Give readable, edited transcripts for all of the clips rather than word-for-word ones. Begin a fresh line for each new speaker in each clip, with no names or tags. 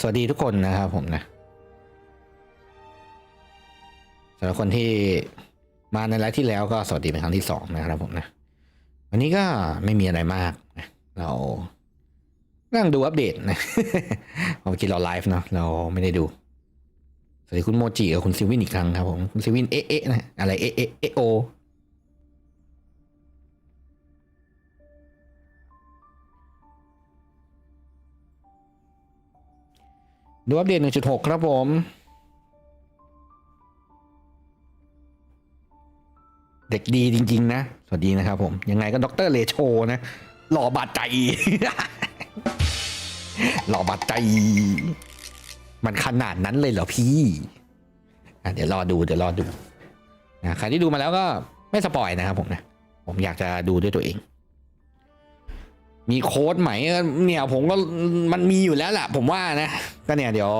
สวัสดีทุกคนนะครับผมนะสำหรับคนที่มาในไลฟ์ที่แล้วก็สวัสดีเป็นครั้งที่2นะครับผมนะวันนี้ก็ไม่มีอะไรมากนะเรานั่งดูอัปเดตนะ เมื่อกี้เราไลฟ์เนาะเราไม่ได้ดูสวัสดีคุณโมจิกับคุณซิวินอีกครั้งครับผมคุณซิวินเอ๊ะนะอะไรเอ๊ะโอดูอัปเดต 1.6 ครับผมเด็กดีจริงๆนะสวัสดีนะครับผมยังไงก็ดรเลโชนะหล่อบาดใจ หล่อบาดใจมันขนาดนั้นเลยเหรอพี่เดี๋ยวรอดูนะใครที่ดูมาแล้วก็ไม่สปอยนะครับผมนะผมอยากจะดูด้วยตัวเองมีโค้ดใหม่เนี่ยผมก็มันมีอยู่แล้วแหละผมว่านะก็เนี่ยเดี๋ยว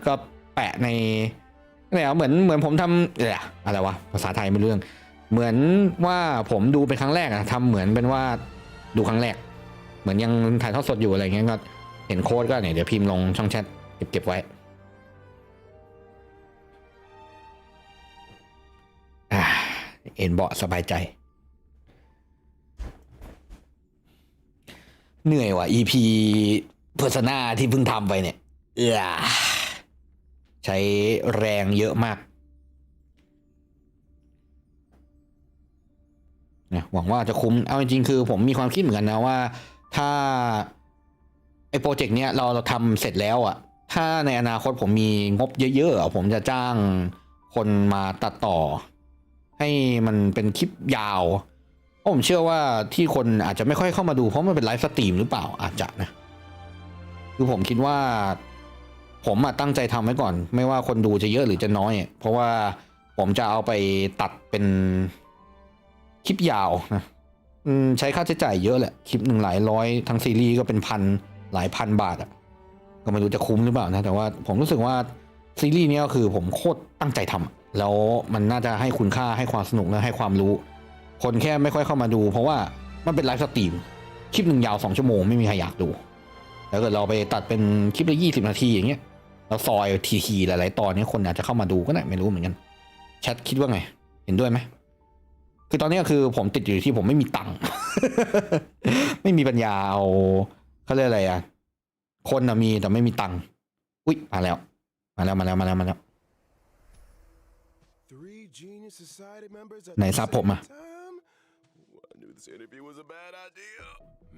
ก็แปะในเนี่ยเหมือนผมทำอะไรวะภาษาไทยไม่รู้เรื่องเหมือนว่าผมดูเป็นครั้งแรกอะทำเหมือนเป็นว่าดูครั้งแรกเหมือนยังถ่ายทอดสดอยู่อะไรเงี้ยก็เห็นโค้ดก็เนี่ยเดี๋ยวพิมพ์ลงช่องแชทเก็บไว้เอ็นเบาะสบายใจเหนื่อยว่ะ EP Persona ที่เพิ่งทำไปเนี่ยใช้แรงเยอะมากนะหวังว่าจะคุ้มเอาจริงๆคือผมมีความคิดเหมือนกันนะว่าถ้าไอ้โปรเจกต์เนี้ยเราทำเสร็จแล้วอ่ะถ้าในอนาคตผมมีงบเยอะๆผมจะจ้างคนมาตัดต่อให้มันเป็นคลิปยาวเพราะผมเชื่อว่าที่คนอาจจะไม่ค่อยเข้ามาดูเพราะมันเป็นไลฟ์สตรีมหรือเปล่าอาจจะนะคือผมคิดว่าผมตั้งใจทำไว้ก่อนไม่ว่าคนดูจะเยอะหรือจะน้อยเพราะว่าผมจะเอาไปตัดเป็นคลิปยาวนะใช้ค่าใช้จ่ายเยอะแหละคลิปหนึ่งหลายร้อยทั้งซีรีส์ก็เป็นหลายพันบาทก็ไม่รู้จะคุ้มหรือเปล่านะแต่ว่าผมรู้สึกว่าซีรีส์นี้ก็คือผมโคตรตั้งใจทำแล้วมันน่าจะให้คุณค่าให้ความสนุกและให้ความรู้คนแค่ไม่ค่อยเข้ามาดูเพราะว่ามันเป็นไลฟ์สตรีมคลิปหนึ่งยาว2 ชั่วโมงไม่มีใครอยากดูแล้วเกิดเราไปตัดเป็นคลิปละ20 นาทีอย่างเงี้ยแล้วซอยทีหลายๆตอนนี้คนอาจจะเข้ามาดูก็ได้ไม่รู้เหมือนกันแชทคิดว่าไงเห็นด้วยไหมคือตอนนี้คือผมติดอยู่ที่ผมไม่มีตังค์ ไม่มีปัญญาเอาเขาเรียกอะไรคนมีแต่ไม่มีตังค์อุ๊ยมาแล้วไหนซับผม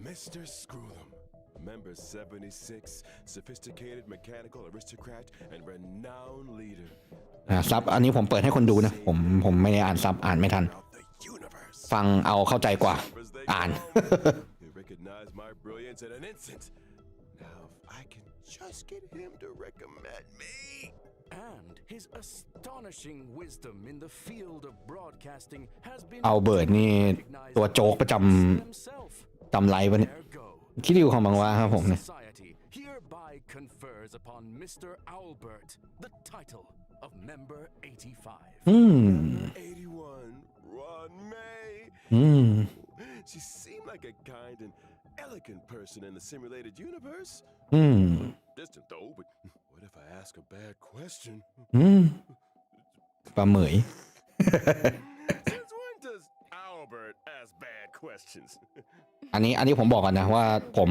Mr. Screw'em, member 76, sophisticated mechanical aristocrat and renowned leader.
ซับอันนี้ผมเปิดให้คนดูนะผมไม่ได้อ่านซับอ่านไม่ทันฟังเอาเข้าใจกว่าอ่าน
Recognize my brilliance at an instant. Now if I can just get him to recommend me.
And his astonishing wisdom in the field of broadcasting has been
เอาเบิร์ดนี่ตัวโจ๊กประจำ จำไลฟ์ปะเนี่ย
Ergo,
คิดดูของบางว่าครับผมเนี่ย
society hereby confers upon Mr. Albert the title of Member 85.
81, Ron May.
อืม
She seemed like a kind and elegant person in the simulated universe.
อืม
Distant though, but what if I ask a bad question?
อืมปลาเหมย
Since when does Albert ask bad questions?
อันนี้ผมบอกกันนะว่าผม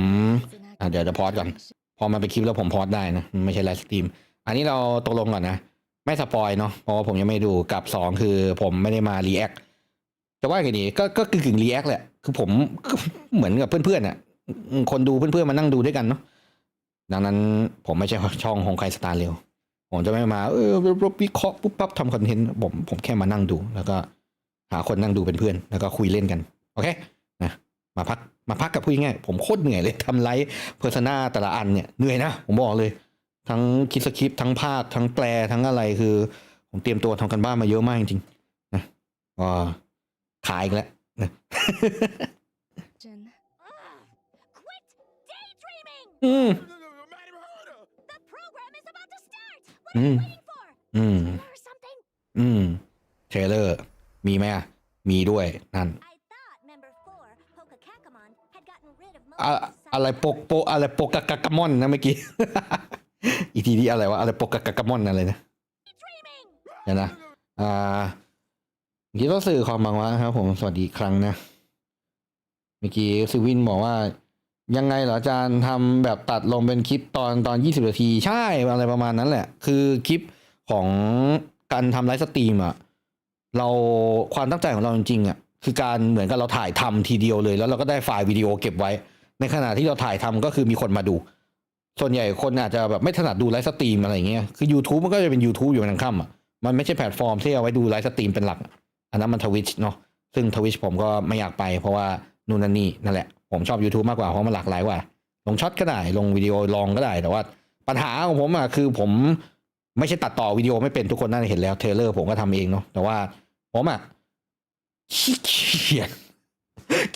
เดี๋ยวจะพอดก่อนพอมันเป็นคลิปแล้วผมพอดได้นะไม่ใช่ไลฟ์สตรีมอันนี้เราตกลงก่อนนะไม่สปอยเนาะเพราะว่าผมยังไม่ดูกับ2คือผมไม่ได้มารีแอคจะว่าไงดีก็กึ่งรีแอคแหละคือผมก็เหมือนกับเพื่อนๆอ่ะคนดูเพื่อนๆมานั่งดูด้วยกันเนาะดังนั้นผมไม่ใช่ช่องHonkai Star Railผมจะไม่มาวิเคราะห์ปุ๊บปั๊บทำคอนเทนต์ผมแค่มานั่งดูแล้วก็หาคนนั่งดูเป็นเพื่อนแล้วก็คุยเล่นกันโอเคนะมาพักกับพูดง่ายผมโคตรเหนื่อยเลยทำไลฟ์เพอร์ซนาแต่ละอันเนี่ยเหนื่อยนะผมบอกเลยทั้งคิดสคริปต์ทั้งภาคทั้งแปลทั้งอะไรคือผมเตรียมตัวทำกันบ้านมาเยอะมากจริงๆนะก็ขายอีกแล้วนะ
Quit daydreaming!
อืม
Might have heard her.
The program is about to start! What
Mm.
are you waiting for?
อืม
Or something?
เทรลเลอร์มีไหมอ่ะมีด้วยนั่น
I thought member 4, Pokakakamon, had gotten rid of most
อะไร
of
โปอะไรโปกากามอนนะเมื่อกี้ อีทีนี้อะไรวะอะไรโปกากามอนอะไรนะ
daydreaming!
เดี๋ยวนะเมื่อกี้ต้องสื่อความบางว่าครับผมสวัสดีอีกครั้งนะเมื่อกี้ซิวินบอกว่ายังไงเหรออาจารย์ทำแบบตัดลงเป็นคลิปตอน20 นาทีใช่อะไรประมาณนั้นแหละคือคลิปของการทำไลฟ์สตรีมอะเราความตั้งใจของเราจริงๆอะคือการเหมือนกับเราถ่ายทำทีเดียวเลยแล้วเราก็ได้ไฟล์วิดีโอเก็บไว้ในขณะที่เราถ่ายทำก็คือมีคนมาดู ส่วนใหญ่คนอาจจะแบบไม่ถนัดดูไลฟ์สตรีมอะไรอย่างเงี้ยคือ YouTube มันก็จะเป็น YouTube อยู่ในค่ำอ่ะมันไม่ใช่แพลตฟอร์มที่เอาไว้ดูไลฟ์สตรีมเป็นหลักอันนั้นมันทวิชเนาะซึ่งทวิชผมก็ไม่อยากไปเพราะว่านู่นนั่นนี่นั่นแหละผมชอบ YouTube มากกว่าเพราะมันหลากหลายกว่าลงช็อตก็ได้ลงวิดีโอลองก็ได้แต่ว่าปัญหาของผมอ่ะคือผมไม่ใช่ตัดต่อวิดีโอไม่เป็นทุกคนน่าจะเห็นแล้วเทรลเลอร์ผมก็ทำเองเนาะแต่ว่าผมอ่ะขี้เกียจ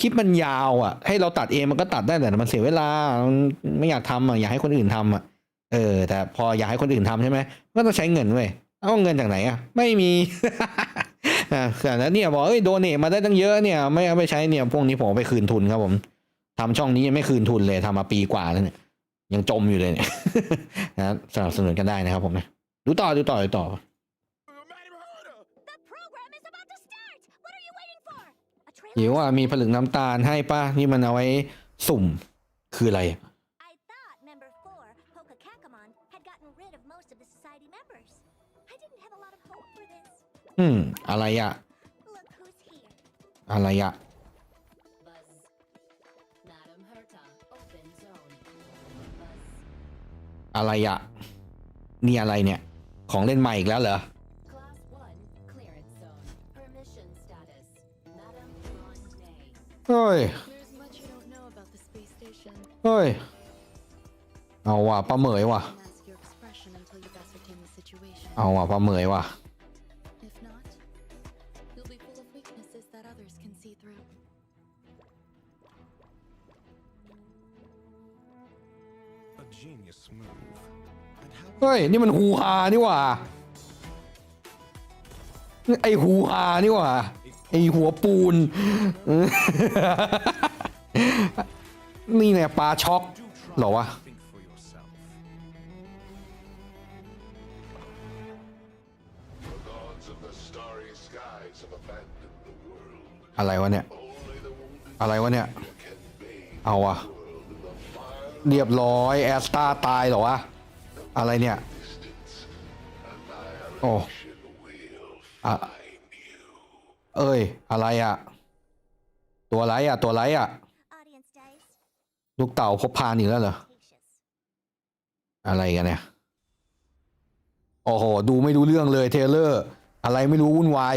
คลิปมันยาวอ่ะให้เราตัดเองมันก็ตัดได้แต่มันเสียเวลาไม่อยากทำอ่ะอยากให้คนอื่นทำอ่ะแต่พออยากให้คนอื่นทำใช่ไหมก็ต้องใช้เงินเว้ยเอาเงินจากไหนอ่ะไม่มี แล้วเนี่ยบอกโดเนทมาได้ตั้งเยอะเนี่ยไม่เอาไปใช้เนี่ยพวกนี้ผมเอาไปคืนทุนครับผมทำช่องนี้ยังไม่คืนทุนเลยทำมาปีกว่าแล้วเนี่ยยังจมอยู่เลยเนี่ย นะสนับสนุนกันได้นะครับผมนะดูต่อ
Might have heard her.
The program is about to start! What are you waiting for? A
เดี๋ยว
trailer?
ว่ามีผลึกน้ำตาลให้ป่ะนี่มันเอาไว้สุ่มคืออะไร
I thought member 4, Pokakakamon, had gotten rid of most of the society members. I didn't have a lot of hope for this.
อะไรอะ
Look who's here.
อะไรอะ
Buzz. Madam Herta, open zone. Buzz.
อะไรอะนี่อะไรเนี่ยของเล่นใหม่อีกแล้วเหรอ
Class 1, clearance zone. Permission status. Madam Ronde.
เฮ้ย
There's much you don't know about the space station.
เฮ้ยเอาว่ะปลาเหมยว่ะ
Mask your expression until you've ascertained the situation.
เอาว่ะปลาเหมยว่ะ
If not, you'll be full of weaknesses that others can see through.
A genius move. And how
เฮ้ยนี่มันฮูฮานี่หว่าไอฮูฮานี่หว่าไอหัวปูน นี่เนี่ยปลาช็อก
do try
เหรอวะ
to think for yourself.
The gods of the starry skies have abandoned the world.
อะไรวะเนี่ย
Only the wounded
อะไรวะเนี่ย
can bathe
เอาวะ
the world in the fire
เรียบร้อยแอสตาตายเหรอวะอะไรเนี่ย
distance.
โอ้
Annihilation will find you.
เอ้ยอะไรอะตัวไรอะตัวไรอะ
Audience dice.
ลูกเต่าพบพานอีกแล้วเหรอ
Patience.
อะไรกันเนี่ยโอ้โหดูไม่รู้เรื่องเลยเทเลอร์อะไรไม่รู้วุ่นวาย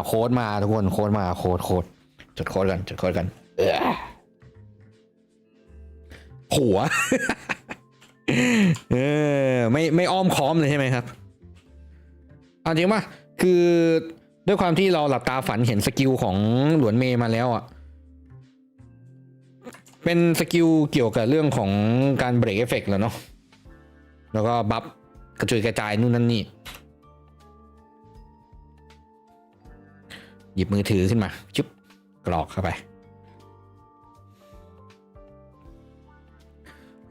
โค้ดมาทุกคนโค้ดมาโค้ดจดโค้ดกันหัว ไม่อ้อมค้อมเลยใช่ไหมครับเอาจริงป่ะคือด้วยความที่เราหลับตาฝันเห็นสกิลของหลวนเมย์มาแล้วอ่ะ เป็นสกิลเกี่ยวกับเรื่องของการเบรกเอฟเฟกต์แล้วเนาะแล้วก็บัฟกระจุยกระจายนู่นนั่นนี่หยิบมือถือขึ้นมาจุ๊บกรอกเข้าไป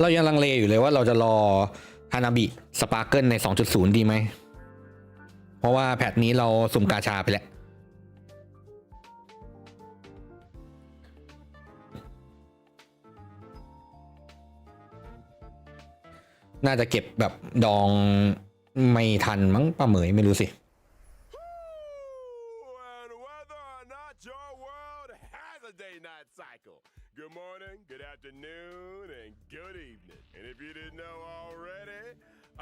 เรายังลังเลอยู่เลยว่าเราจะรอฮานาบิสปาร์เกิลใน 2.0 ดีไหมเพราะว่าแพทนี้เราสุ่มกาชาไปแล้วน่าจะเก็บแบบดองไม่ทันมั้งป้าเหมยไม่รู้สิ
And whether or not your world has a day-night cycle, good morning, good afternoon, and good evening. And if you didn't know already,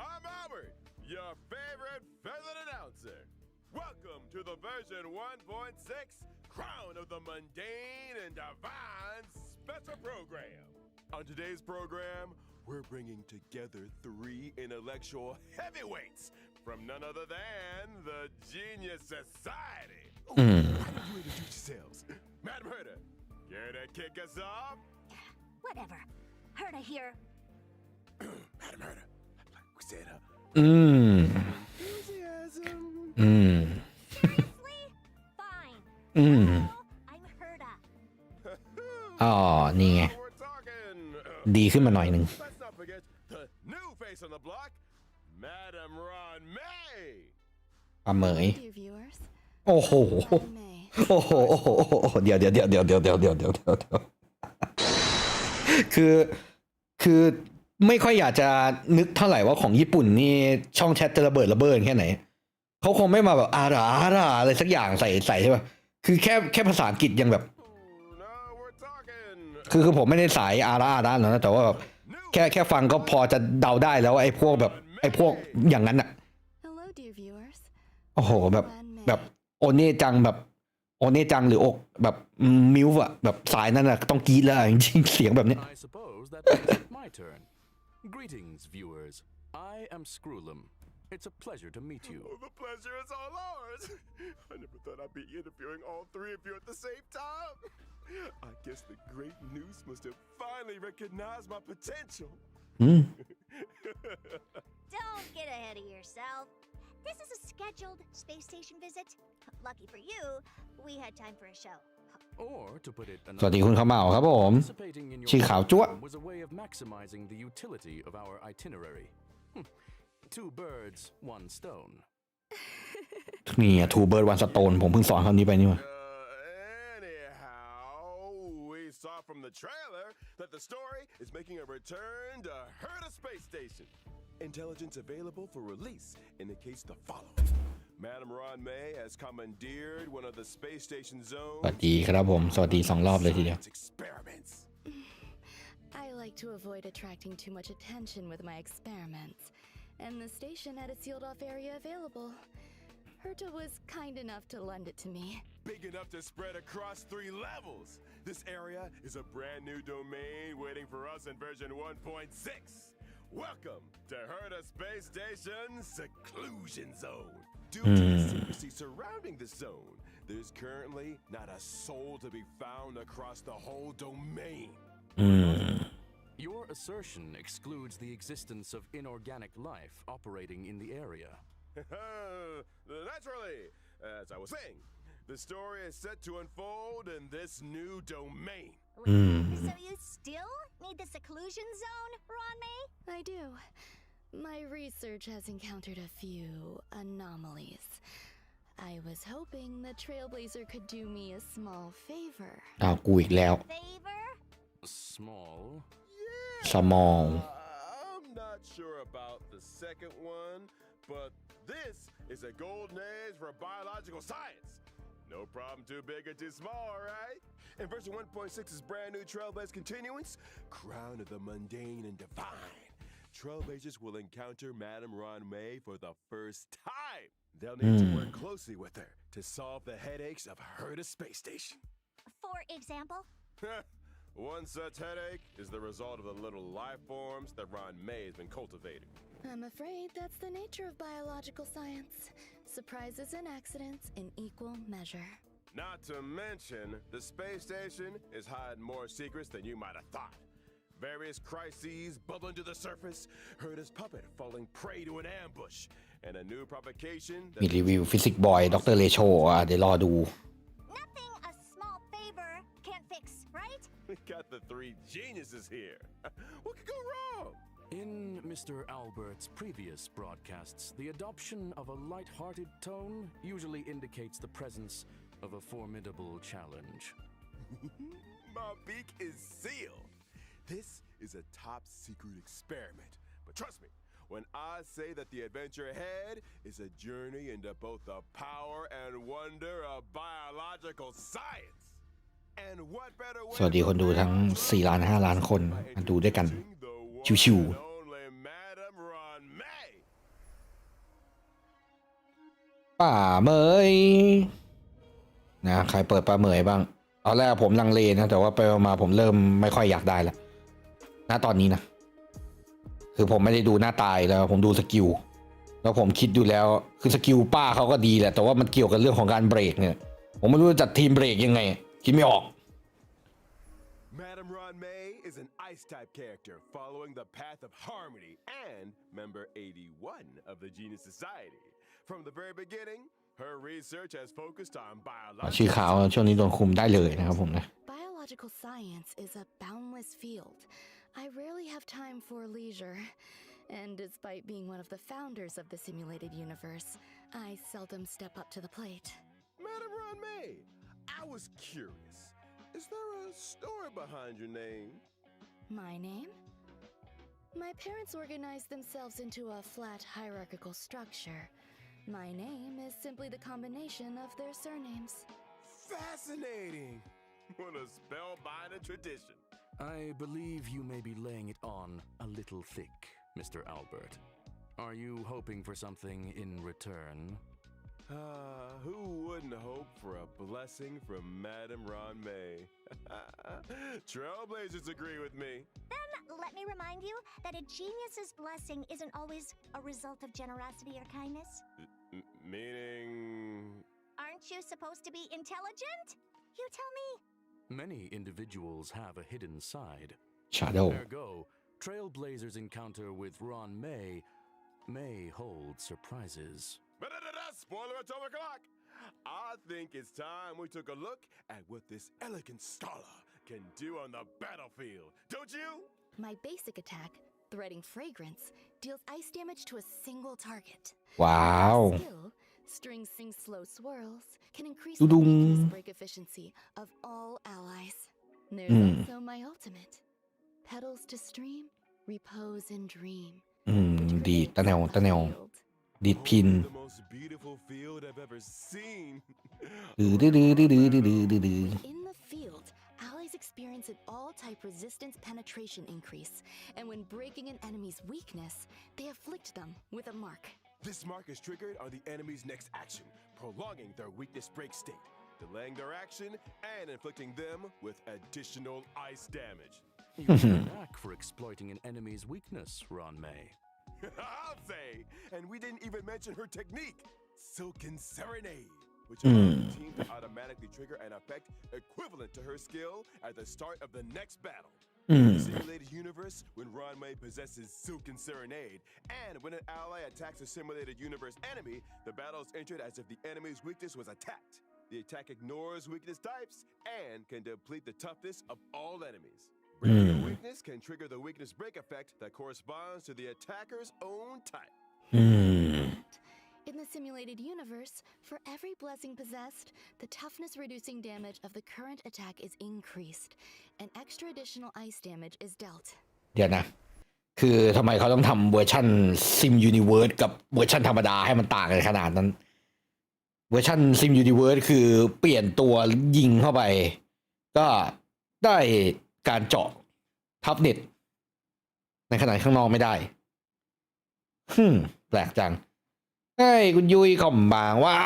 I'm Albert, your favorite pheasant announcer. Welcome to the version 1.6 Crown of the Mundane and Divine special program. On today's program, we're bringing together 3 intellectual heavyweights from none other than the Genius Society. Why don't you introduce yourselves? Madam Herta, care to kick us off?
Whatever. Herta here.
Madam Herta, we said
enthusiasm.
Honestly? Fine. I'm Herta.
อ๋อนี่ไง
We're talking.
ดีขึ้นมาหน่อยหนึ่ง
Let's not forget the new face on the block, Madam Ron May.
ป้าเหมย
Dear viewers,
โอ้โห
Ron May.
โอ้โหเดี๋ยวคือไม่ค่อยอยากจะนึกเท่าไหร่ว่าของญี่ปุ่นนี่ช่องแชทจะระเบิดแค่ไหนเขาคงไม่มาแบบอาราอะไรสักอย่างใส่ใช่ป่ะคือแค่ภาษาอังกฤษยังแบบ
No, we're talking.
คือผมไม่ได้สายอารานะแต่ว่าแบบแค่ฟังก็พอจะเดาได้แล้วไอ้พวกอย่างนั้นอ่ะ
Hello, dear viewers.
โอ้โหแบบ
Ron May.
แบบโอเน่จังแบบโอเน่จังหรืออกแบบมิวอะแบบสายนั้นอะต้องกรี๊ดแล้วจริงๆเสียงแบบนี้
I suppose that makes it my turn. Greetings, viewers. I am Screwlum. It's a pleasure to meet you.
Oh, the pleasure is all ours. I never thought I'd be interviewing all 3 of you at the same time. I guess the great news must have finally recognized my potential.
Don't get ahead of yourself. This is a scheduled space station visit. Lucky for you, we had time for a show.
Or, to put it
สวัสดี
another
คุณข้าวเหมาครับผม
participating in your
ชื่อขาวจั๊วะ
program was a way of maximizing the utility of our itinerary. 2 birds, 1 stone.
นี่อะทูเบิร์ดวันสโตนผมเพิ่งสอนคำนี้ไปนี่วะ
Anyhow, we saw from the trailer that the story is making a return to Herta Space Station. Intelligence available for release indicates the following. Madam Ron May has commandeered one of the space station
ส
zones.
วัสดีครับผมสวัสดี2 รอบเลยทีเดียว
Science experiments.
I like to avoid attracting too much attention with my experiments, and the station had a sealed-off area available. Herta was kind enough to lend it to me.
Big enough to spread across 3 levels. This area is a brand new domain waiting for us in version 1.6. Welcome to Herta Space Station's Seclusion Zone. Due to the secrecy surrounding the zone, there's currently not a soul to be found across the whole domain.
Your assertion excludes the existence of inorganic life operating in the area.
Naturally, as I was saying, the story is set to unfold in this new domain.
So you still need the seclusion zone, Ron May?
I do. My research has encountered a few anomalies. I was hoping the Trailblazer could do me a small favor.
อ้าวกูอีกแล้ว
Favor?
Small.
small
I'm not sure about the second one, but this is a golden age for biological science. No problem too big or too small, right? In version 1.6's brand new Trailblaze continuance, Crown of the Mundane and Divine. Trailblazers will encounter Madam Ron May for the first time. They'll need to work closely with her to solve the headaches of Herta Space Station.
For example?
One such headache is the result of the little life forms that Ron May has been cultivating.
I'm afraid that's the nature of biological science. Surprises and accidents in equal measure.
Not to mention, the space station is hiding more secrets than you might have thought. Various crises bubbling to the surface, Herta's puppet falling prey to an ambush, and a new provocation
มีรีวิวฟิสิกส์บอยดรเลโชเดี๋ยวรอดู
Nothing a small favor can't fix, right?
We got the three geniuses here. What could go wrong?
In Mr. Albert's previous broadcasts, the adoption of a light-hearted tone usually indicates the presence of a formidable challenge.
My beak is sealed. This is a top-secret experiment. But trust me, when I say that the adventure ahead is a journey into both the power and wonder of biological science. And what better way
สวัสดีคนดูทั้ง4 ล้าน 5 ล้านคนมาดูด้วยกัน ชิว
only Madam Ron May.
ๆป่าเหมยนะใครเปิดป่าเหมยบ้างตอนแรกผมลังเลนะแต่ว่าไปมาผมเริ่มไม่ค่อยอยากได้แล้วณตอนนี้นะคือผมไม่ได้ดูหน้าตายแล้วผมดูสกิลแล้วผมคิดอยู่แล้วคือสกิลป้าเขาก็ดีแหละแต่ว่ามันเกี่ยวกับเรื่องของการเบรกเนี่ยผมไม่รู้จะจัดทีมเบรกยังไงคิดไม่ออก
Madam Ron May is an ice-type character following the path of harmony and member 81 of the Genius Society. From the very beginning, her research has focused on
ชื่อ
biological
ขาวช่วงนี้โดนคุมได้เลยนะครับผมนะ
Biological science is a boundless field. I rarely have time for leisure. And despite being one of the founders of the simulated universe, I seldom step up to the plate.
Madam Ron May, I was curious. Is there a story behind your name?
My name? My parents organized themselves into a flat hierarchical structure. My name is simply the combination of their surnames.
Fascinating. What a spellbinding tradition.
I believe you may be laying it on a little thick, Mr. Albert. Are you hoping for something in return?
Who wouldn't hope for a blessing from Madam Ron May? Trailblazers agree with me.
Then let me remind you that a genius's blessing isn't always a result of generosity or kindness.
Meaning...
Aren't you supposed to be intelligent? You tell me.
Many individuals have a hidden side.
Shadow
Ergo, Trailblazers' encounter with Ron may hold surprises.
Spoiler atomic clock! I think it's time we took a look at what this elegant scholar can do on the battlefield, don't you?
My basic attack, Threading Fragrance, deals ice damage to a single target.
ว้าว
My skill, String Sing Slow Swirls, can increase the
Dudung.
weakness break efficiency of all allies. There's also my ultimate, Petals to Stream, Repose and Dream.
ดีตะแนว
Field.
ดีดพิน
The most beautiful field I've ever seen.
ดื้อ
In the field, allies experience an all-type resistance penetration increase, and when breaking an enemy's weakness, they afflict them with a mark.
This mark is triggered on the enemy's next action, prolonging their weakness break state, delaying their action, and inflicting them with additional ice damage.
You have a knack for exploiting an enemy's weakness, Ron May.
I'll say, and we didn't even mention her technique, Silken Serenade, which allows the team to automatically trigger an effect equivalent to her skill at the start of the next battle. In the simulated universe, when Ron May possesses Silken Serenade, and when an ally attacks a simulated universe enemy, the battle is entered as if the enemy's weakness was attacked. The attack ignores weakness types and can deplete the toughness of all enemies. Breaking a weakness can trigger the weakness break effect that corresponds to the attacker's own type.
In the simulated universe, for every blessing possessed, the toughness reducing damage of the current attack is increased, and extra additional ice damage is dealt.
เดี๋ยวนะ คือทำไมเขาต้องทำเวอร์ชันซิมยูนิเวิร์สกับเวอร์ชันธรรมดาให้มันต่างกันขนาดนั้น เวอร์ชันซิมยูนิเวิร์สคือเปลี่ยนตัวยิงเข้าไป ก็ได้การเจาะทับเน็ตในขณะข้างนอกไม่ได้แปลกจังเฮ้ยคุณยุ้ยคอมบางว่า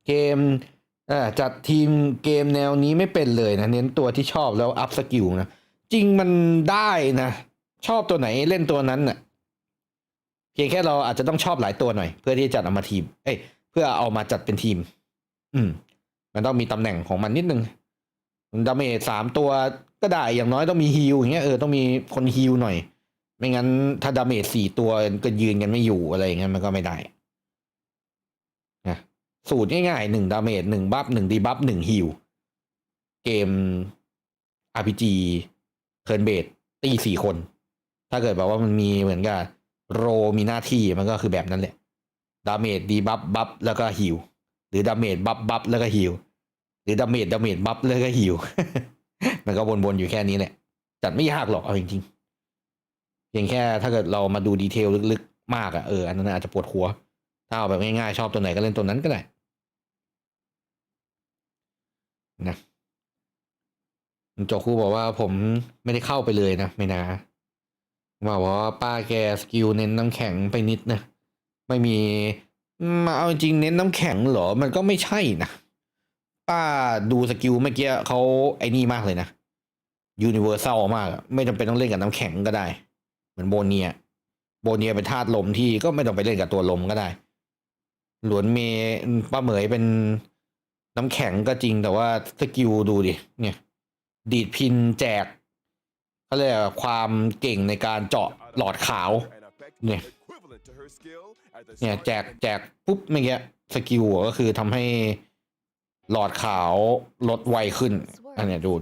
เกมจัดทีมเกมแนวนี้ไม่เป็นเลยนะเน้นตัวที่ชอบแล้วอัพสกิลนะจริงมันได้นะชอบตัวไหนเล่นตัวนั้นน่ะเพียงแค่เราอาจจะต้องชอบหลายตัวหน่อยเพื่อที่จะเอามาทีมเพื่อเอามาจัดเป็นทีม มันต้องมีตำแหน่งของมันนิดนึงดาเมจ3 ตัวก็ได้อย่างน้อยต้องมีฮีลอย่างเงี้ยต้องมีคนฮีลหน่อยไม่งั้นถ้าดาเมจ4 ตัวก็ยืนกันไม่อยู่อะไรอย่างเงี้ยมันก็ไม่ได้นะสูตรง่ายๆ1 ดาเมจ1 บัฟ1 ดีบัฟ1 ฮีลเกม RPG เทิร์นเบสตี4 คนถ้าเกิดแบบว่ามันมีเหมือนกับโรมีหน้าที่มันก็คือแบบนั้นแหละดาเมจดีบัฟบัฟแล้วก็ฮีลหรือดาเมจบัฟบัฟแล้วก็ฮีลหรือดาเมจบัฟแล้วก็ฮีล มันก็วนๆอยู่แค่นี้แหละจัดไม่ยากหรอกเอาจริงๆเพียงแค่ถ้าเกิดเรามาดูดีเทลลึกๆมากอันนั้นอาจจะปวดหัวถ้าเอาแบบง่ายๆชอบตัวไหนก็เล่นตัวนั้นก็ได้นะโจคูบอกว่าผมไม่ได้เข้าไปเลยนะไม่นะบอกว่าป้าแกสกิลเน้นน้ำแข็งไปนิดนะไม่มีมาเอาจริงเน้นน้ำแข็งเหรอมันก็ไม่ใช่นะป้าดูสกิลเมื่อกี้เขาไอ้นี่มากเลยนะยูนิเวอร์แซลมากไม่จำเป็นต้องเล่นกับน้ำแข็งก็ได้เหมือนโบเนียเป็นธาตุลมที่ก็ไม่ต้องไปเล่นกับตัวลมก็ได้หลวนเมป้าเหมยเป็นน้ำแข็งก็จริงแต่ว่าสกิลดูดิเนี่ยดีดพินแจกเขาเรียกความเก่งในการเจาะหลอดขาวเนี่ยแจกปุ๊บเมื่อกี้สกิลก็คือทำให้หลอดขาวลดไวขึ้นอันเนี้ยดู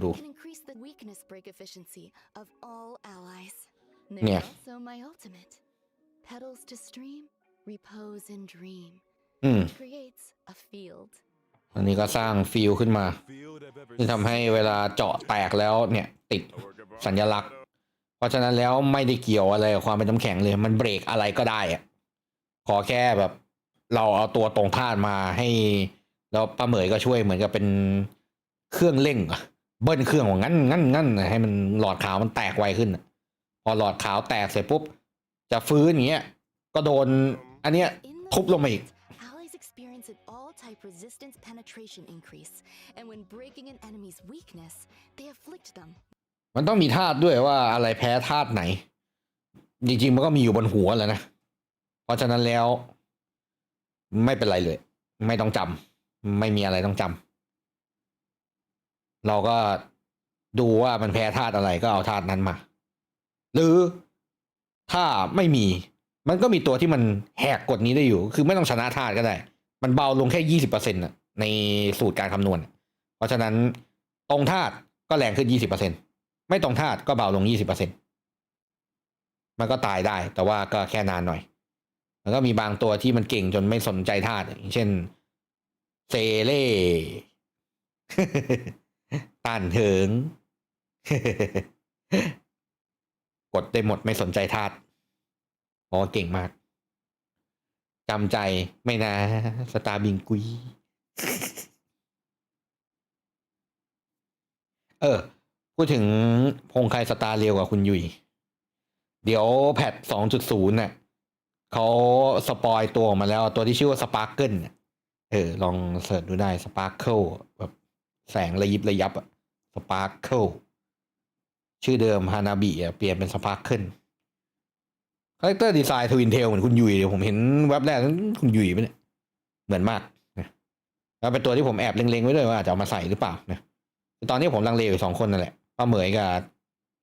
เนี่ยอันนี้ก็สร้างฟิลขึ้นมาที่ทำให้เวลาเจาะแตกแล้วเนี่ยติดสัญลักษณ์เพราะฉะนั้นแล้วไม่ได้เกี่ยวอะไรกับความเป็นน้ำแข็งเลยมันเบรกอะไรก็ได้อะขอแค่แบบเราเอาตัวตรงธาตุมาให้แล้วป้าเหมยก็ช่วยเหมือนกับเป็นเครื่องเร่งเบิ้ลเครื่องของงั้นให้มันหลอดขาวมันแตกไวขึ้นพอหลอดขาวแตกเสร็จปุ๊บจะฟื้นอย่างเงี้ยก็โดนอันเนี้ยทุบลงมาอีก
resistance penetration increase and when breaking an enemy's weakness they afflict them
มันต้องมีธาตุด้วยว่าอะไรแพ้ธาตุไหนจริงๆมันก็มีอยู่บนหัวแล้วนะเพราะฉะนั้นแล้วไม่เป็นไรเลยไม่ต้องจำไม่มีอะไรต้องจำเราก็ดูว่ามันแพ้ธาตุอะไรก็เอาธาตุนั้นมาหรือถ้าไม่มีมันก็มีตัวที่มันแหกกฎนี้ได้อยู่คือไม่ต้องชนะธาตุก็ได้มันเบาลงแค่ 20% น่ะในสูตรการคำนวณเพราะฉะนั้นตรงธาตุก็แรงขึ้น 20% ไม่ตรงธาตุก็เบาลง 20% มันก็ตายได้แต่ว่าก็แค่นานหน่อยแล้วก็มีบางตัวที่มันเก่งจนไม่สนใจธาตุอย่างเช่นเซเล่ ต้านเถิง กดได้หมดไม่สนใจธาตุเพราะเก่งมากจำใจไม่นะสตาร์บิงกุย พูดถึงพงไคสตาร์เร็วกับคุณยุยเดี๋ยวแพท 2.0 น่ะเขาสปอยตัวออกมาแล้วตัวที่ชื่อว่าสปาร์เกิลลองเสิร์ชดูได้สปาร์เคิลแบบแสงระยิบระยับสปาร์เคิลชื่อเดิมฮานาบิเปลี่ยนเป็นสปาร์เคิลคาแรคเตอร์ดีไซน์ทวินเทลเหมือนคุณยุยเดี๋ยวผมเห็นแว็บแรกนั้นคุณยุยปะเนี่ยเหมือนมากนะแล้วเป็นตัวที่ผมแอบเล็งๆไว้ด้วยว่าจะเอามาใส่หรือเปล่านะตอนนี้ผมลังเลอยู่2 คนนั่นแหละป้าเหมยกับ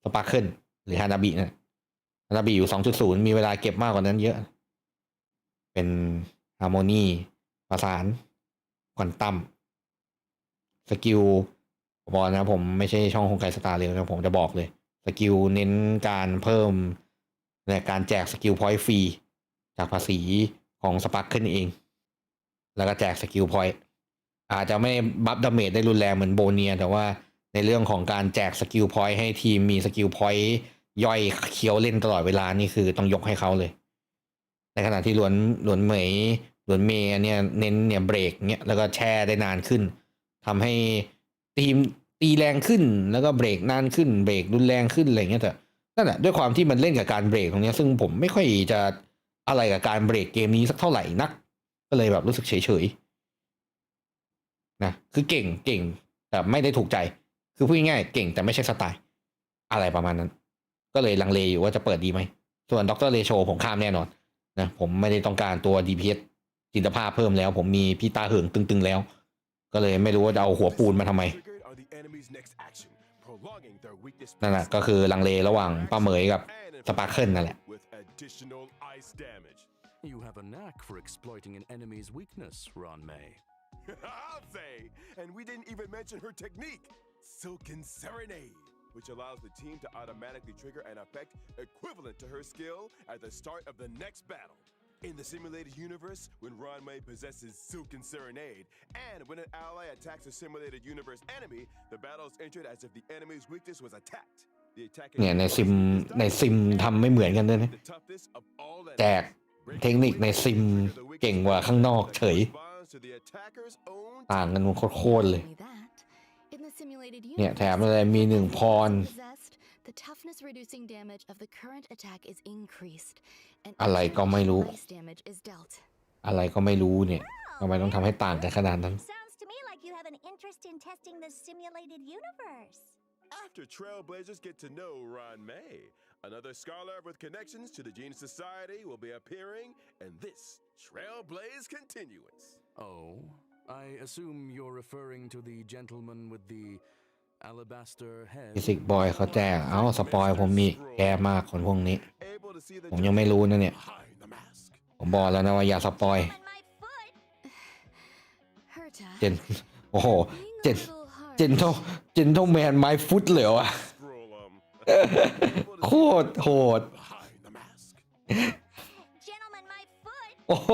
สปาร์เคิลหรือฮานาบินะฮานาบิอยู่ 2.0 มีเวลาเก็บมากกว่านั้นเยอะเป็นฮาร์โมนีประสานควอนตัมสกิลบอกนะผมไม่ใช่ช่องโฮงไกสตาร์เร็วนะผมจะบอกเลยสกิลเน้นการเพิ่มในการแจกสกิลพอยต์ฟรีจากภาษีของสปาร์เคิลเองแล้วก็แจกสกิลพอยต์อาจจะไม่บัฟดาเมจได้รุนแรงเหมือนโบเนียแต่ว่าในเรื่องของการแจกสกิลพอยต์ให้ทีมมีสกิลพอยต์ย่อยเคี้ยวเล่นตลอดเวลานี่คือต้องยกให้เขาเลยในขณะที่หลวนเหมยหลวนเมย์เนี่ยเน้นเนี่ยเบรกเนี่ยแล้วก็แช่ได้นานขึ้นทำให้ทีมตีแรงขึ้นแล้วก็เบรกนานขึ้นเบรกรุนแรงขึ้นอะไรเงี้ยแต่นั่นแหละด้วยความที่มันเล่นกับการเบรกตรงนี้ซึ่งผมไม่ค่อยจะอะไรกับการเบรกเกมนี้สักเท่าไหร่นักก็เลยแบบรู้สึกเฉยๆนะคือเก่งแต่ไม่ได้ถูกใจคือพูดง่ายๆเก่งแต่ไม่ใช่สไตล์อะไรประมาณนั้นก็เลยลังเลอยู่ว่าจะเปิดดีไหมส่วนดร.เลโชผมข้ามแน่นอนนะผมไม่ได้ต้องการตัว DPS จินตภาพเพิ่มแล้วผมมีพี่ตาเหิงตึงๆแล้ว ก็เลยไม่รู้ว่าจะเอาหัวปูนมาทำไม
Triggered are the enemy's next action, prolonging their weakness
นั่นแหละก็คือลังเลระหว่างป้าเหมยกับสปาร์เคิลนั่นแหละ
with additional ice damage.
You have a knack for exploiting an enemy's weakness, Ron May.
I'll say, and we didn't even mention her technique, Silken Serenade, which allows the team to automatically trigger an effect equivalent to her skill at the start of the next battle. In the simulated universe, when Ron May possesses Silken Serenade, and when an ally attacks a simulated universe enemy, the battle is entered as if the enemy's weakness was attacked. The attacking
เนี่ยในซิมทำไม่เหมือนกันด้วยนะ
the toughest of all
แจกเทคนิคในซิมเก่งกว่าข้างนอกเฉย
to the attacker's own
ต่างกันโคตรเลย
Only that, in the simulated
เนี่ยแถม
universe,
อะไรมี1 พร
possessed, the toughness reducing damage of the current attack is increased, and
อะไรก็ไม่รู้
ice damage is dealt.
อะไรก็ไม่รู้เนี่ยทำไมต้องทำให้ต่างกันขนาดนั้น
Sounds to me like you have an interest in testing the simulated universe.
After Trailblazers get to know Ron May, another scholar with connections to the Genius Society will be appearing in this Trailblaze Continuance.
Oh, I assume you're referring to the gentleman with the alabaster head.
ฟิสิกบอยเขาแจ้งสปอยผมมีแย่มากคนพวกนี้
Able to see the
ผมยังไม่รู้นะเนี่ย
behind the mask.
ผมบอกแล้วนะว่าอย่าสปอย
On my foot.
Herta,
เจนโอ้โห
being
เจ
a
น
little harsh.
เจนเท่าแมนไม้ฟุตเลยเหรอวะ
Scroll Able to
โคตรโหด
behind the mask.
Gentlemen, my foot.
โอ้โห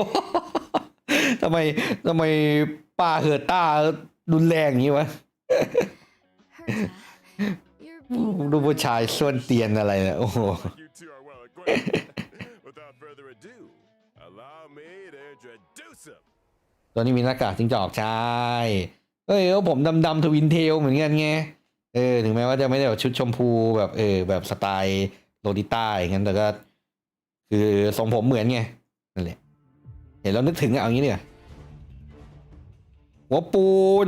ทำไมป้าเฮอร์ต้ารุนแรงอย่างนี้วะ
Herta, you're being
ดูผู้ชายส่วนเตียนอะไรเนี่ยโอ้โห
You two are well acquainted. Without further ado, allow me to introduce him.
ตัวนี้มีหน้ากากจิ้งจอกใช่เอ้ยผมดำทวินเทลเหมือนกันไงถึงแม้ว่าจะไม่ได้แบบชุดชมพูแบบแบบสไตล์โลลิต้าอย่างนั้นแต่ก็คือทรงผมเหมือนไงนั่นแหละเห็นแล้วนึกถึงเอางี้เนี่ยหัวปูน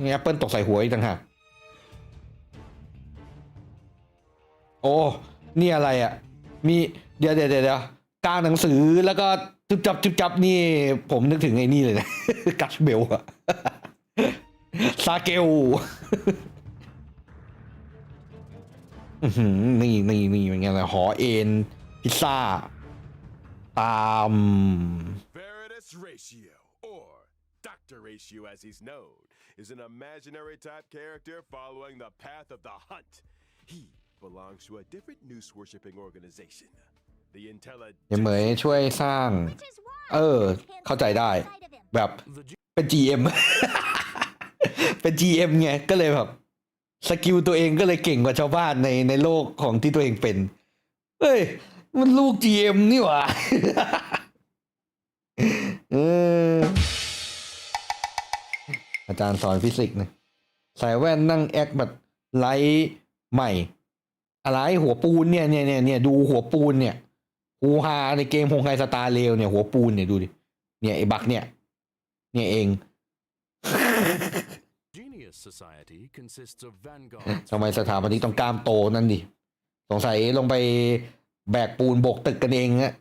นี่แอปเปิลตกใส่หัวอีกต่างหากโอ้นี่อะไรอ่ะมีเดี๋ยวกลางหนังสือแล้วก็จุบจับนี่ผมนึกถึงไอ้นี่เลยนะ กัชเบลอะ ซาเกล นี่เป็นไงล่ะหอเอ็นพิซซ่าตาม
Veritas Ratio, or Dr. Ratio as he's known, is an imaginary type character following the path of the hunt. He belongs to a different noose-worshipping organization. The intelligent
เดี๋ยวเหมยช่วยสร้าง
Which is why
เข้าใจได้
inside of him.
แบบ
The G-
เป็น GM เป็น GM ไงก็เลยแบบสกิลตัวเองก็เลยเก่งกว่าชาวบ้านในโลกของที่ตัวเองเป็นเฮ้ยมันลูก GM นี่หว่า อาจารย์สอนฟิสิกส์นะใส่แว่นนั่งแอคแบบไลท์ใหม่อะไรหัวปูนเนี่ยดูหัวปูนเนี่ยฮูฮาในเกมฮงไคสตาร์เรลเนี่ยหัวปูนเนี่ยดูดิเนี่ยไอ้บักเนี่ยเอง
Genius Society consists of
ทำ
vanguards.
ไมสถาปนิกต้องกล้ามโตนั่นดิสงสัยลงไปแบกปูนโบกตึกกันเองฮะ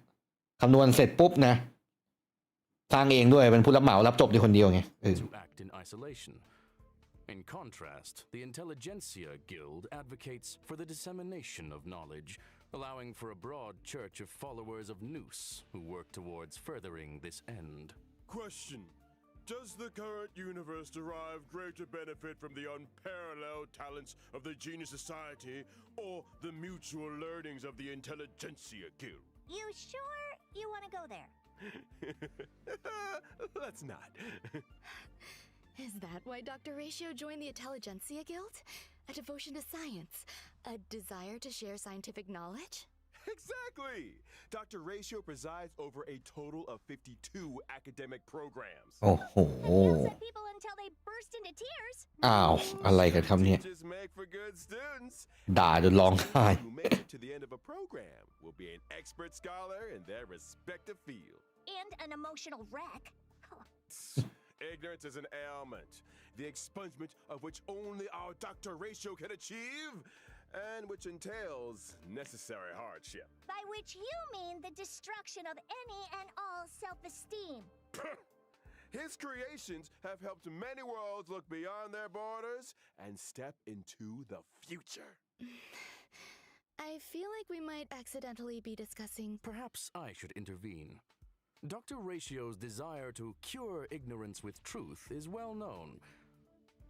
คำนวณเสร็จปุ๊บนะสร้างเองด้วยเป็นผู้รับเหมารับจบในคนเดียวไง
To act in isolation. In contrast, the Intelligentsia Guild advocates for the dissemination of knowledge, allowing for a broad church of followers of Noose who work towards furthering this end.
Question. Does the current universe derive greater benefit from the unparalleled talents of the Genius Society or the mutual learnings of the Intelligentsia Guild?
You sure you want to go there?
Let's not.
Is that why Dr. Ratio joined the Intelligentsia Guild? A devotion to science? A desire to share scientific knowledge?
Exactly! Dr. Ratio presides over a total of 52 academic programs.
โอ้โห
Yells at people until they burst into tears.
อ้าวอะไรกันครับเนี่ย
Teachers make for good students.
ด่าจนร้องไห้
Who make it to the end of a program will be an expert scholar in their respective field.
And an emotional wreck.
Ignorance is an ailment, the expungement of which only our Dr. Ratio can achieve, and which entails necessary hardship.
By which you mean the destruction of any and all self-esteem.
His creations have helped many worlds look beyond their borders and step into the future.
I feel like we might accidentally be discussing.
Perhaps I should intervene. Dr. Ratio's desire to cure ignorance with truth is well known.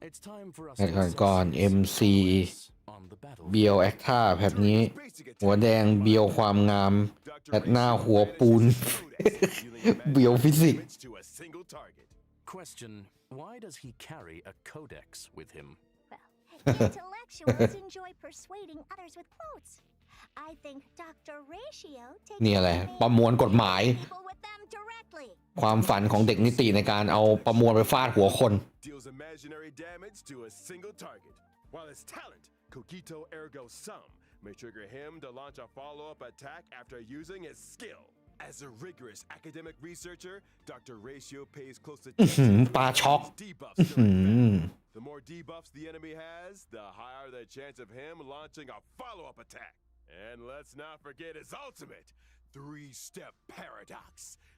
It's time for us to assess
ก่อน
his
MC
prowess on the
เบียว
battlefield.
แอคท่าแบบนี้ หัวแดงเบียวความงาม และหน้าหัวปูน เบียวฟิสิกส์
To a single target.
Question: Why does he carry a codex with him?
Well, intellectuals enjoy persuading others with quotes. I think Dr. Ratio takes
นี่อะไร ประมวลกฎหมาย
people with them directly.
ความฝันของเด็กนิติในการเอาประมวลไปฟาดหัวคน
Deals imaginary damage to a single target. While his talent, Cogito ergo sum, may trigger him to launch a follow-up attack after using his skill. As a rigorous academic researcher, Dr. Ratio pays close attention to
ปลาช็อก
his debuffs during battle. The more debuffs the enemy has, the higher the chance of him launching a follow-up attack. And let's not forget his ultimate, three-step paradox.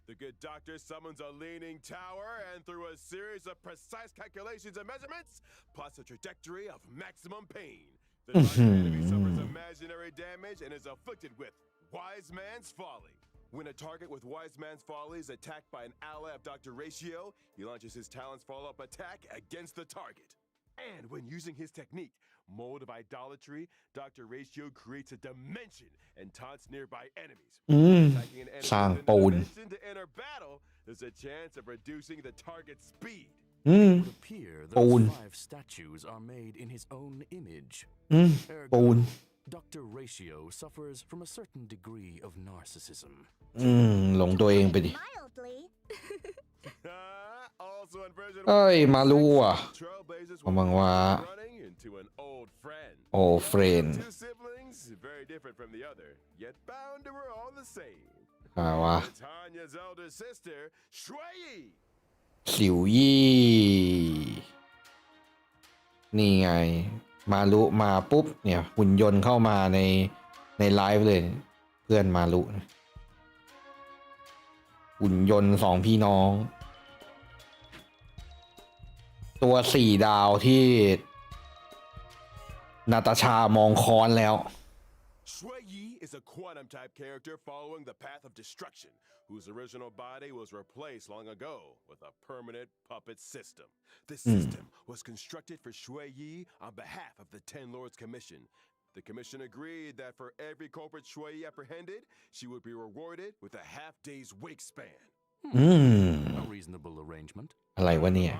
The good doctor summons a leaning tower and through a series of precise calculations and measurements, plots a trajectory of maximum pain. The target enemy suffers imaginary damage and is afflicted with Wise Man's Folly. When a target with Wise Man's Folly is attacked by an ally of Dr. Ratio, he launches his talent's follow-up attack against the target. And when using his technique, Mold of Idolatry, Dr. Ratio creates a dimension and taunts nearby enemies. Attacking an enemy
สร้าง
within
ปู
the
น
dimension to enter battle, there's a chance of reducing the target's speed.
It would appear
ปูน
those 5 statues are made in his own image.
ปูน
Dr. Ratio suffers from a certain degree of narcissism.
หลงตัวเองไปดิ
Mildly.
Also in version
เอ้ย มารู้อ่ะ
Trailblazers
ผมหวังว่า
running into an old friend.
โอ้เฟรน
Two siblings, very different from the other, yet bound to her all the same.
ว่า
Tanya's elder sister, Shui.
สิวยี่ นี่ไง มารุมาปุ๊บ เนี่ย หุ่นยนต์เข้ามาในไลฟ์เลย เพื่อนมารุหุ่นยนต์สองพี่น้อง ตัว4 ดาวที่นาตาชามองค้อนแล้ว
Shui Yi is a quantum type character following the path of destruction, whose original body was replaced long ago with a permanent puppet system. This system was constructed for Shui Yi on behalf of the Ten Lords Commission. The commission agreed that for every culprit Shui Yi apprehended, she would be rewarded with a half-day's wake span.
A reasonable arrangement.
อะไรวะเนี่ย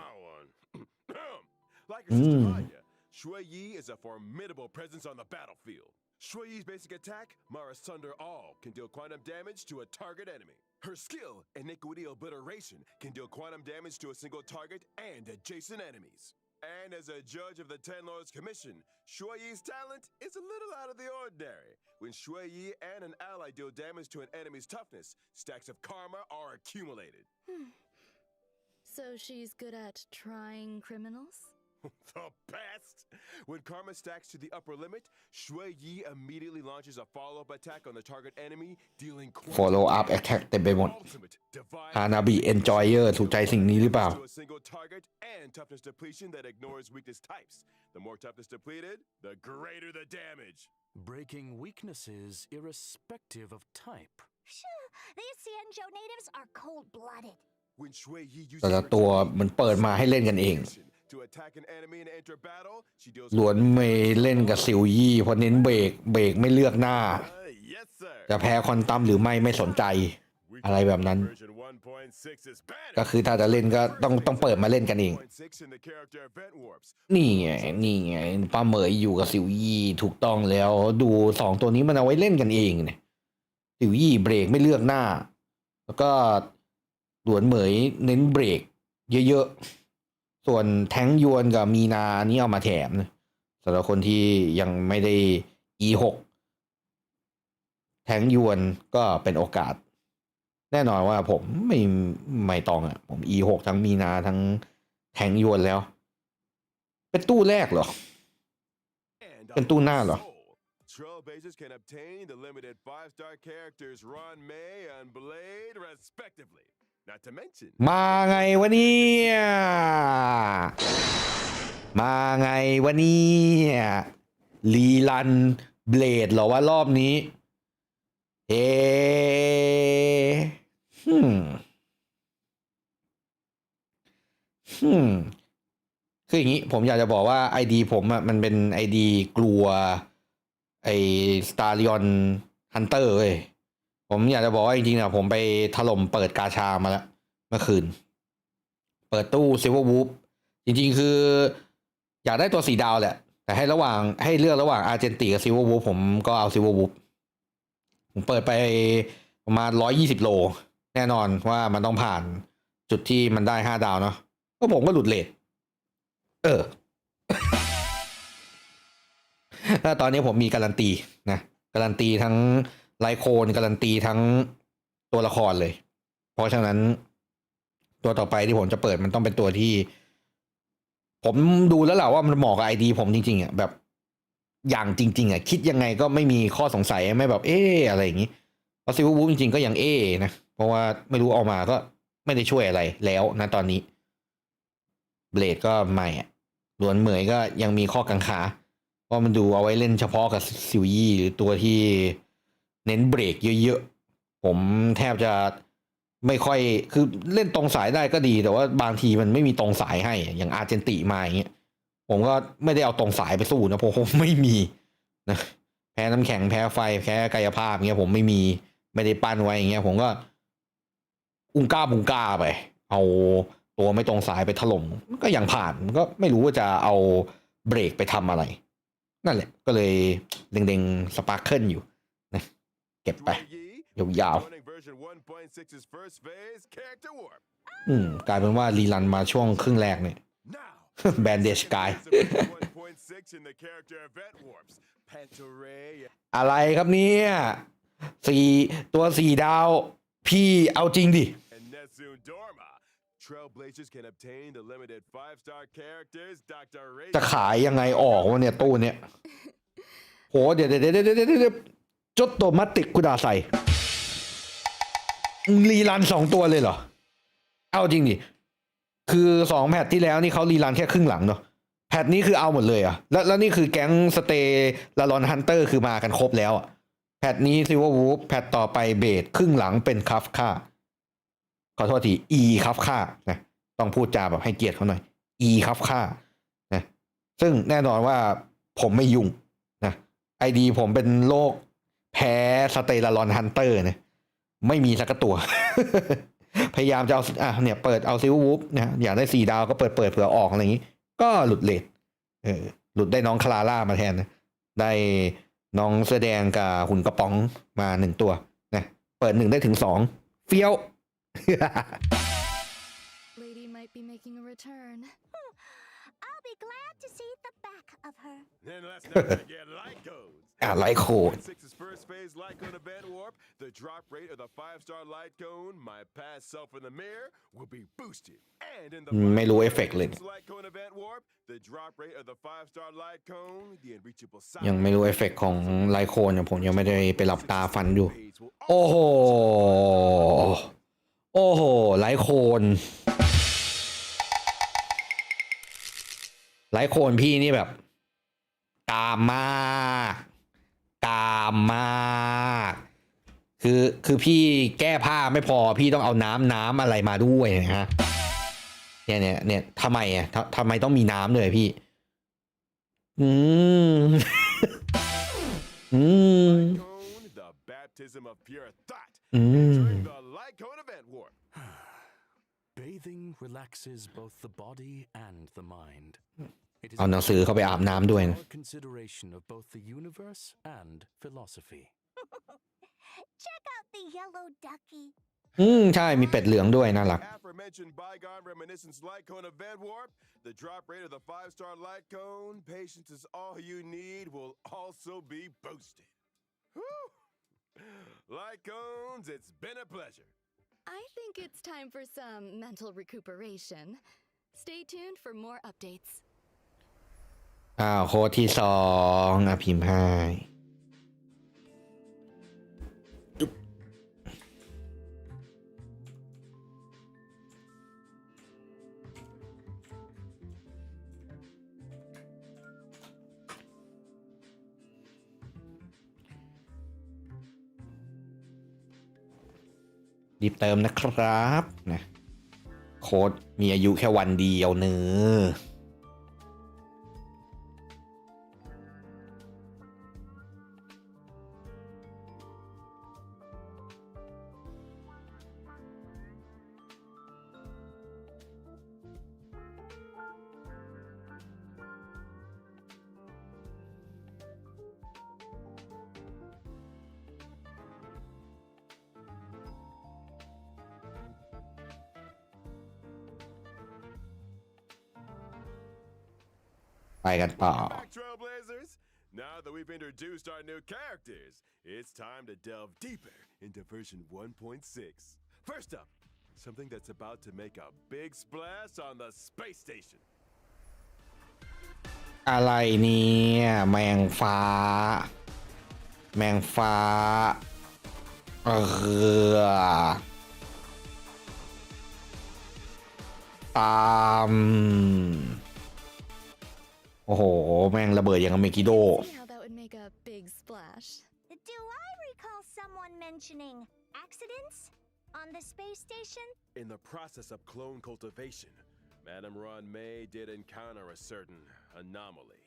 Like her sister Anya, Shui Yi is a formidable presence on the battlefield. Shui Yi's basic attack, Mara Sunder All, can deal quantum damage to a target enemy. Her skill, Iniquity Obliteration, can deal quantum damage to a single target and adjacent enemies. And as a judge of the Ten Lords Commission, Shui Yi's talent is a little out of the ordinary. When Shui Yi and an ally deal damage to an enemy's toughness, stacks of karma are accumulated.
So she's good at trying criminals?
The best! When karma stacks to the upper limit, Shui Yi immediately launches a follow-up attack on the target enemy, dealing
follow up attack เต็มไปหมด
ultimate divine
ฮานาบิ enjoyer ถูกใจสิ่งนี้หรือเปล่า
to a single target and toughness depletion that ignores weakness types. The more toughness depleted, the greater the damage.
Breaking weaknesses irrespective of type.
Phew, these Xianzhou natives are cold-blooded.
When Shui Yi uses
แต่ละ
her
ตัวมันเปิดมาให้เล่นกันเอง
to attack an enemy and enter battle, she deals
ล้วนไม่เล่นกับซิวยี่เพราะเน้นเบรกไม่เลือกหน้า
yes sir.
จะแพ้คอนตัมหรือไม่สนใจ อะไรแบบนั้น
Version 1.6 is banned.
ก็คือถ้าจะเล่นก็ต้องเปิดมาเล่นกันเอง
1.6 in the character event warps.
นี่ไงป้าเหมยอยู่กับซิวยี่ถูกต้องแล้วดู2 ตัวนี้มันเอาไว้เล่นกันเองเนี่ยซิวยี่เบรกไม่เลือกหน้า แล้วก็หลวนเหมยเน้นเบรกเยอะๆส่วนแท้งยวนกับมีนานี่เอามาแถมนะสำหรับคนที่ยังไม่ได้ E6 แท้งยวนก็เป็นโอกาสแน่นอนว่าผมไม่ต้องอ่ะผม E6 ทั้งมีนาทั้งแท้งยวนแล้วเป็นตู้แรกเหรอ
And
เป็นตู้หน้าเหรอ
Trailblazers can obtain the limited 5-star characters Ron May and Blade respectively. Not to mention,
มาไงวะเนี่ยมาไงวะเนี่ยรีรันเบลดเหรอวะรอบนี้เอฮึมคืออย่างนี้ผมอยากจะบอกว่า ID ผมอะมันเป็น ID กลัวไอ้ Starion Hunter เว้ยผมอยากจะบอกว่าจริงๆอะผมไปถล่มเปิดกาชามาแล้วเมื่อคืนเปิดตู้ Silver Wolf จริงๆคืออยากได้ตัว4 ดาวแหละแต่ให้เลือกระหว่างอาร์เจนติกับ Silver Wolf ผมก็เอา Silver Wolf ผมเปิดไปประมาณ120 โลแน่นอนว่ามันต้องผ่านจุดที่มันได้5 ดาวเนาะก็ผมก็หลุดเรทแล้วตอนนี้ผมมีการันตีนะการันตีทั้งไลโคนการันตีทั้งตัวละครเลยเพราะฉะนั้นตัวต่อไปที่ผมจะเปิดมันต้องเป็นตัวที่ผมดูแล้วแหละว่ามันเหมาะกับ ID ผมจริงๆอ่ะแบบอย่างจริงๆอ่ะคิดยังไงก็ไม่มีข้อสงสัยไม่แบบอะไรอย่างนี้เพราะซิลวูฟจริงๆก็ยังนะเพราะว่าไม่รู้ออกมาก็ไม่ได้ช่วยอะไรแล้วนะตอนนี้เบลดก็ใหม่ล้วนเหมยก็ยังมีข้อกังขาเพราะมันดูเอาไว้เล่นเฉพาะกับซิวยี่หรือตัวที่เน้นเบรกเยอะๆผมแทบจะไม่ค่อยคือเล่นตรงสายได้ก็ดีแต่ว่าบางทีมันไม่มีตรงสายให้อย่างอาร์เจนติมาอย่างเงี้ยผมก็ไม่ได้เอาตรงสายไปสู้นะเพราะผมไม่มีนะแพ้น้ำแข็งแพ้ไฟแพ้กายภาพเงี้ยผมไม่ได้ปั้นไว้อย่างเงี้ยผมก็บุงก้าไปเอาตัวไม่ตรงสายไปถล่มก็ยังผ่านก็ไม่รู้ว่าจะเอาเบรกไปทำอะไรนั่นแหละก็เลยเล็งๆสปาร์เคิลอยู่นะเก็บไปยาวๆกลายเป็นว่ารีรันมาช่วงครึ่งแรกเนี่ยแบนเดชกาย อะไรครับเนี่ยตัว4 ดาวพี่เอาจริงดิจะขายยังไงออกวะเนี่ยตู้เนี่ยโหเดี๋ยวจดตัวมัตติกุดาใส่รีรัน2 ตัวเลยเหรอเอาจริงดิคือ2 แพทที่แล้วนี่เขารีรันแค่ครึ่งหลังเนาะแพทนี้คือเอาหมดเลยอะแล้วนี่คือแก๊งสเตลารอนฮันเตอร์คือมากันครบแล้วอะแพทนี้ซิลเวอร์วูฟแพทต่อไปเบสครึ่งหลังเป็นคัฟค่าขอโทษทีคัฟค่านะต้องพูดจาแบบให้เกียรติเขาหน่อยคัฟค่านะซึ่งแน่นอนว่าผมไม่ยุ่งนะID ผมเป็นโรคแพ้สเตลารอนฮันเตอร์นะไม่มีสักตัว พยายามจะเอาเนี่ยเปิดเอาซิลวูฟนะอยากได้4 ดาวก็เปิดเผื่อออกอะไรอย่างนี้ก็หลุดเรทหลุดได้น้องคลาร่ามาแทนนะได้น้องเสื้อแดงกับหุ่นกระป๋องมา1 ตัวนะเปิด1ได้ถึง2เฟี้ยว
Lady might be making a return.
I'll be glad to see the back of her.
Then let's not forget Lycos.
ไลโค
Six's first phase Lycone event warp. The drop rate of the 5-star Lycone, my past self in the mirror, will be boosted. And in the
ไม่รู้เอฟเฟกต์เลย
Lycone event warp, the drop rate of the 5-star Lycone, the unreachable
ยังไม่รู้เอฟเฟกต์ของไลโคนผมยังไม่ได้ไปหลับตาฟันอยู่โอ้โหไลโคนพี่นี่แบบกามมากคือพี่แก้ผ้าไม่พอพี่ต้องเอาน้ำอะไรมาด้วยนะฮะเนี่ยทำไมทำไมต้องมีน้ำด้วยพี่
the baptism of pure thought during the Lycone event warp.
Bathing relaxes both the body and the mind.
เอาหนังสือเข้าไปอาบน้ำด้วยนะ
Consideration of both the universe and philosophy.
Check out the yellow ducky.
ใช่มีเป็ดเหลืองด้วยน่ารัก
Aforementioned bygone reminiscence Lycone event warp. The drop rate of the 5-star Lycone, patience is all you need, will also be boosted. Lycones, it's been a pleasure.
I think it's time for some mental recuperation. Stay tuned for more updates.
โค้ดที่2พิมพ์ให้ รีบเติมนะครับนะโค้ดมีอายุแค่วันเดียวเนอะไปกันต่อ
Back, Trailblazers. Now that we've introduced our new characters, it's time to delve deeper into version 1.6. First up, something that's about to make a big splash on the space station.
อะไรเนี่ยแมงฟ้าเออตามโอ้โหแม่งระเบิดอย่างกับเมกิโด
See how that would make a big splash.
Do I recall someone mentioning accidents on the space station?
In the process of clone cultivation, Madame Ron May did encounter a certain anomaly.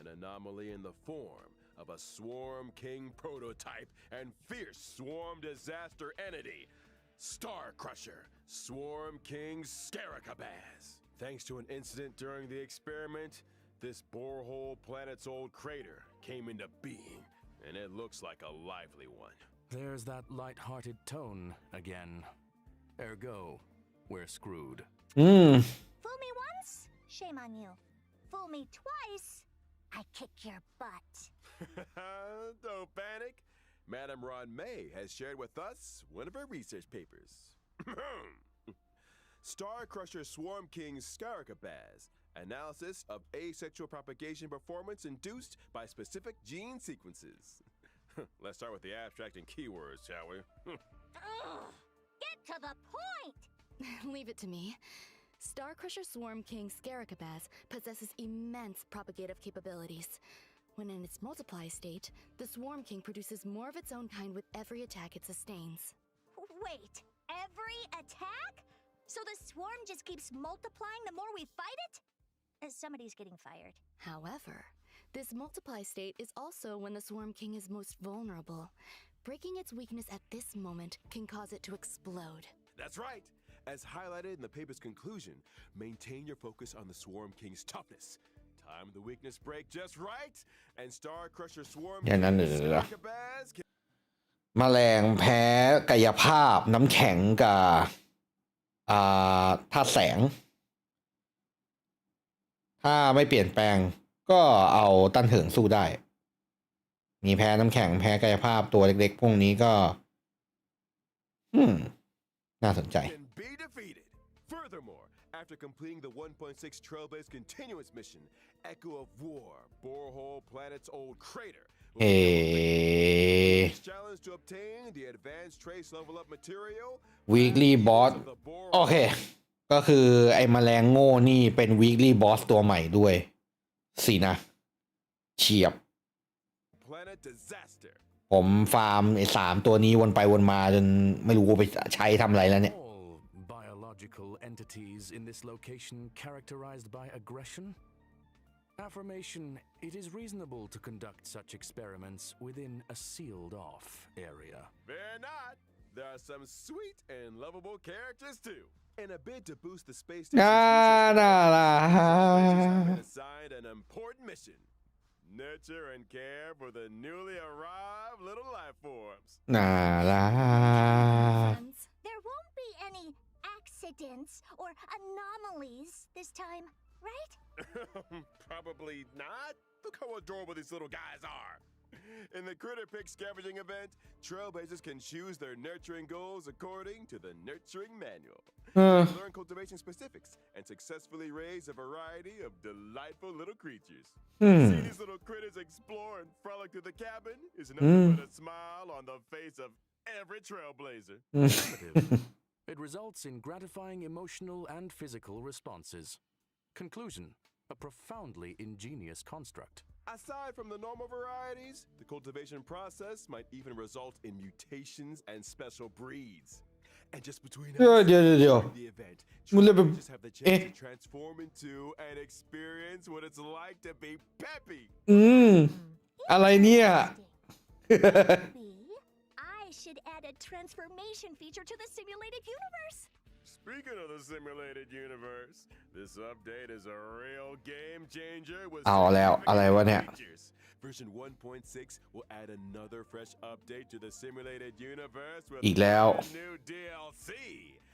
An anomaly in the form of a Swarm King prototype and fierce swarm disaster entity, Star Crusher, Swarm King Scaricabaz. Thanks to an incident during the experiment, this borehole planet's old crater came into being, and it looks like a lively one.
There's that light-hearted tone again. Ergo, we're screwed.
Fool me once? Shame on you. Fool me twice? I kick your butt.
Don't panic. Madame Ron May has shared with us one of her research papers. Star Crusher Swarm King Scaricabaz. Analysis of asexual propagation performance induced by specific gene sequences. Let's start with the abstract and keywords, shall we?
Ugh, get to the point!
Leave it to me. Star Crusher Swarm King Scaricabaz possesses immense propagative capabilities. When in its multiply state, the Swarm King produces more of its own kind with every attack it sustains.
Wait, every attack? So the swarm just keeps multiplying the more we fight it? Somebody's getting fired.
However, this multiply state is also when the Swarm King is most vulnerable. Breaking its weakness at this moment can cause it to explode.
That's right. As highlighted in the paper's conclusion, maintain your focus on the Swarm King's toughness. Time the weakness break just right, and Star Crusher Swarm King Scaricabaz can
แมลงแพ้กายภาพน้ำแข็งกับธาตุแสงถ้าไม่เปลี่ยนแปลงก็เอาต้านเถิงสู้ได้มีแพ้น้ำแข็งแพ้กายภาพตัวเล็กๆพวกนี้ก็น่าสนใจ
be defeated. Furthermore, after completing the 1.6 Trailblaze continuous mission, Echo of War, Borehole Planet's old crater, challenge to obtain the advanced trace level up material.
weekly boss โอเคก็คือไอ้แมลงโง่นี่เป็น weekly boss ตัวใหม่ด้วยสินะเฉียบ
Planet disaster.
ผมฟาร์มไอ้3ตัวนี้วนไปวนมาจนไม่รู้ไปใช้ทำอะไรแล้วเนี่ย
All biological entities in this location characterized by aggression? Affirmation, it is reasonable to conduct such experiments within a sealed-off area.
Fear not. There are some sweet and lovable characters too. In a bid to boost the space station's have been assigned an important mission. Nurture and care for the newly arrived little life forms.
น่ารัก
Friends,
There won't be any accidents or anomalies this time, right?
Probably not. Look how adorable these little guys are. In the Critter Pick scavenging event, Trailblazers can choose their nurturing goals according to the nurturing manual. Learn cultivation specifics and successfully raise a variety of delightful little creatures. See these little critters explore and frolic through the cabin is nothing but a smile on the face of every Trailblazer.
It results in gratifying emotional and physical responses. Conclusion, a profoundly ingenious construct.
Aside from the normal varieties, the cultivation process might even result in mutations and special breeds. And just between
เดี๋ยว
us,
เดี๋ยว
during the event,
มึงเลยแบบ
trailblazers have the chance to transform into and experience what it's like to be peppy.
อะไรเนี่ย
Maybe I should add a transformation feature to the simulated universe.
Speaking of the simulated universe, this update is a real game changer with
เอาแล้วอะไรวะเนี่ย
features. Version 1.6 will add another fresh update to the simulated universe with
อีกแล้ว
new DLC.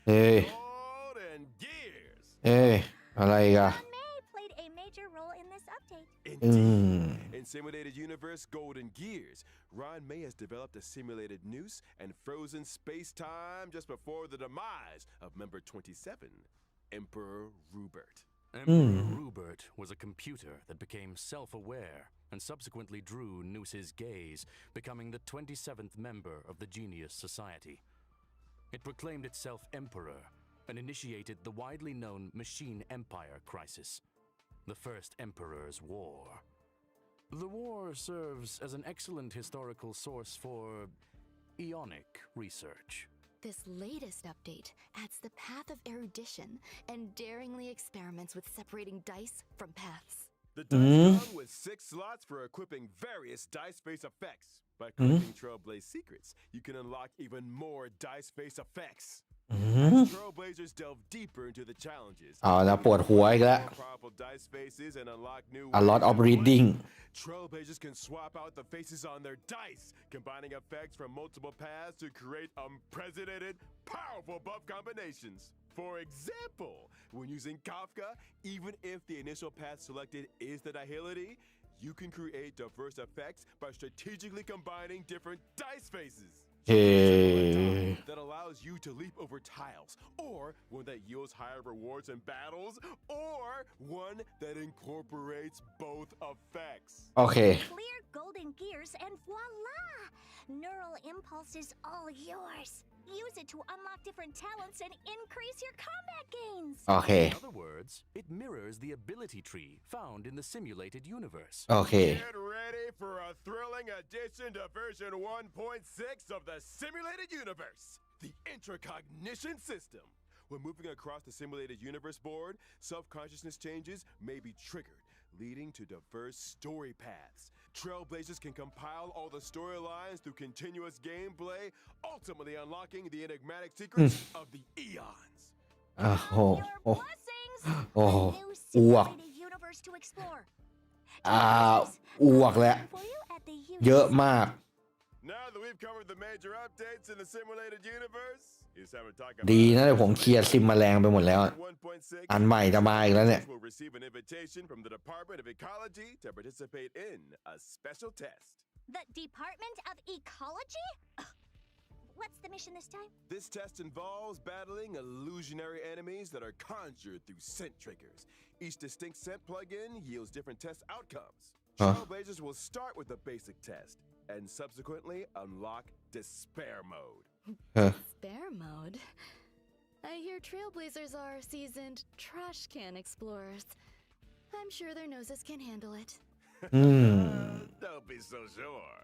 เอ้ย
Gold and Gears.
เอ้ยอะไรอีกัน
Ron May played a major role in this update.
Indeed. In simulated universe Gold and Gears, Ron May has developed a simulated noose and frozen space-time just before the demise of member 27, Emperor Rupert.
Emperor Rupert was a computer that became self-aware and subsequently drew Noose's gaze, becoming the 27th member of the Genius Society. It proclaimed itself Emperor and initiated the widely known Machine Empire crisis, the First Emperor's War. The war serves as an excellent historical source for Ionic research.
This latest update adds the path of erudition and daringly experiments with separating dice from paths.
The dice come with 6 slots for equipping various dice face effects. By collecting Trailblaze secrets, you can unlock even more dice face effects. As Trailblazers delve deeper into the challenges,
เอาแล้วปวดหัวอีกแล้ว
more powerful dice faces and unlock new
A lot
ways
of
to play.
reading.
Trailblazers can swap out the faces on their dice, combining effects from multiple paths to create unprecedented, powerful buff combinations. For example, when using Kafka, even if the initial path selected is the Nihility, you can create diverse effects by strategically combining different dice faces.
เฮ้
That allows you to leap over tiles, or one that yields higher rewards in battles, or one that incorporates both effects.
โอเค
Clear golden gears and voila! Neural impulse is all yours. Use it to unlock different talents and increase your combat gains.
โอเค
In other words, it mirrors the ability tree found in the simulated universe.
โอเค
Get ready for a thrilling addition to version 1.6 of the simulated universe, the intracognition system. When moving across the simulated universe board, self-consciousness changes may be triggered, leading to diverse story paths. Trailblazers can compile all the storylines through continuous gameplay, ultimately unlocking the enigmatic secrets of the eons.
อ้าวโห
Your blessings!
โอ้โห
A new
อ้วก
simulated universe to explore.
อ้วกแล้ว
For you at the
เยอะมาก
Now that we've covered the major updates in the simulated universe, it's time to talk
ดี
about
นะเดี๋ยวผมเคลียร์ซิมแมลงไปหมดแล้ว
1.6.
อันใหม่จะมาอีกแล้วเนี่ย
will receive an invitation from the Department of Ecology to participate in a special test.
The Department of Ecology? What's the mission this time?
This test involves battling illusionary enemies that are conjured through scent triggers. Each distinct scent plugin yields different test outcomes. Trailblazers will start with the basic test and subsequently unlock Despair Mode.
Spare mode? I hear Trailblazers are seasoned trash can explorers. I'm sure their noses can handle it.
Don't be so sure.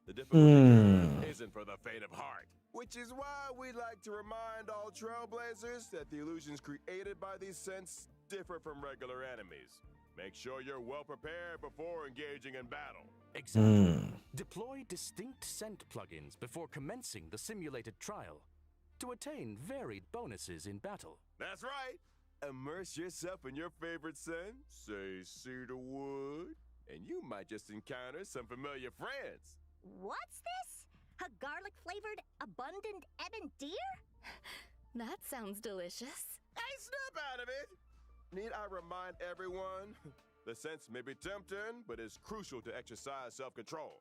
The difficulty isn't for the faint of heart, which is why we'd like to remind all Trailblazers that the illusions created by these scents differ from regular enemies. Make sure you're well prepared before engaging in battle.
Example, deploy distinct scent plugins before commencing the simulated trial to attain varied bonuses in battle.
That's right. Immerse yourself in your favorite scent, say cedar wood, and you might just encounter some familiar friends.
What's this? A garlic-flavored, abundant ebon deer?
That sounds delicious.
Hey, snap out of it! Need I remind everyone? The scents may be tempting, but it's crucial to exercise self-control.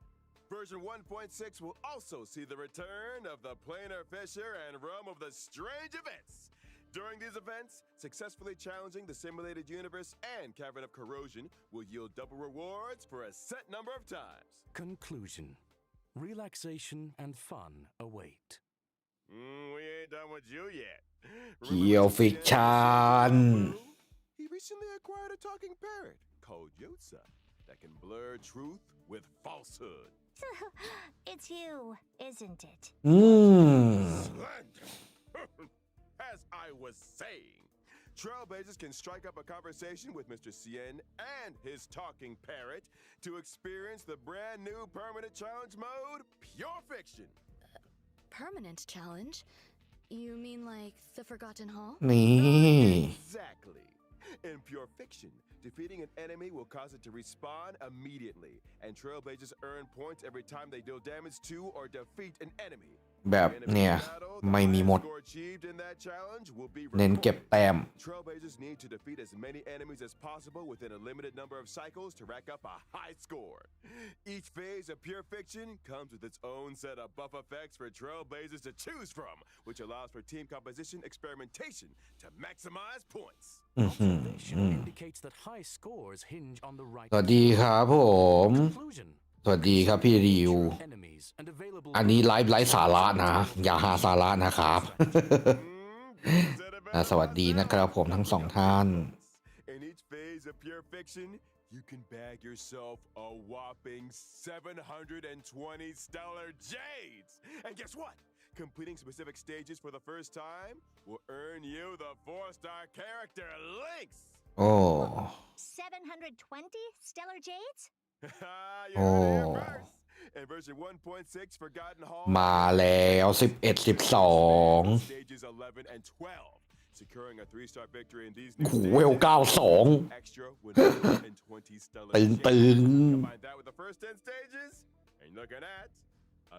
Version 1.6 will also see the return of the planar fissure and realm of the strange events. During these events, successfully challenging the simulated universe and Cavern of Corrosion will yield double rewards for a set number of times.
Conclusion. Relaxation and fun await.
We ain't done with you yet.
เกี่ยวฟิกชัน
He recently acquired a talking parrot called Yotza that can blur truth with falsehood.
It's you, isn't it?
Slander! As I was saying, Trailblazers can strike up a conversation with Mr. Cien and his talking parrot to experience the brand new permanent challenge mode, Pure Fiction.
Permanent challenge? You mean like the Forgotten Hall?
นี่
Exactly. In Pure Fiction, defeating an enemy will cause it to respawn immediately, and Trailblazers earn points every time they deal damage to or defeat an enemy.
แบบเนี่ยไม่มีหมด เน้นเก็บแต้ม
Trailblazers need to defeat as many enemies as possible within a limited number of cycles to rack up a high score. Each phase of Pure Fiction comes with its own set of buff effects for Trailblazers to choose from, which allows for team composition experimentation to maximize points.
Observation indicates that high scores hinge on the right
สวัสดีครับผม
conclusion.
สวัสดีครับพี่ริว
Enemies and available
อันนี้ไลฟ์สาระนะ อย่าหาสาระนะครับ สวัสดีนะครับผมทั้งสองท่าน
In each phase of Pure Fiction, you can bag yourself a whopping 720 stellar jades. And guess what? Completing specific stages for the first time will earn you the 4-star character links.
โอ้
720 stellar jades?
You heard it here first. In version 1.6 Forgotten Hall,
มาแล้ว11 12
stages 11 and 12. Securing a 3-star victory in these
โอ้โห
new
เวล
stages,
92
extra 120 stellar
ตึง
jades.
ตึง
Combine that with the first 10 stages, and you're looking at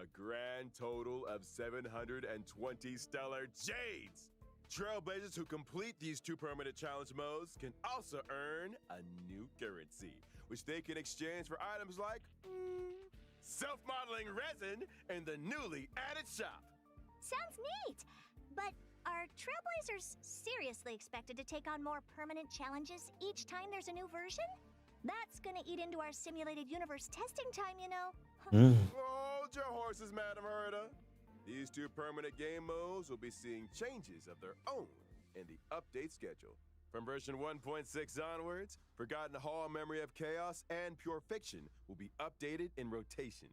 a grand total of 720 stellar jades. Trailblazers who complete these 2 permanent challenge modes can also earn a new currency, which they can exchange for items like self-modeling resin in the newly added shop.
Sounds neat! But are Trailblazers seriously expected to take on more permanent challenges each time there's a new version? That's gonna eat into our simulated universe testing time, you know.
อืม
Hold your horses, Madam Herta. These 2 permanent game modes will be seeing changes of their own in the update schedule. From version 1.6 onwards, Forgotten Hall, Memory of Chaos, and Pure Fiction will be updated in rotation.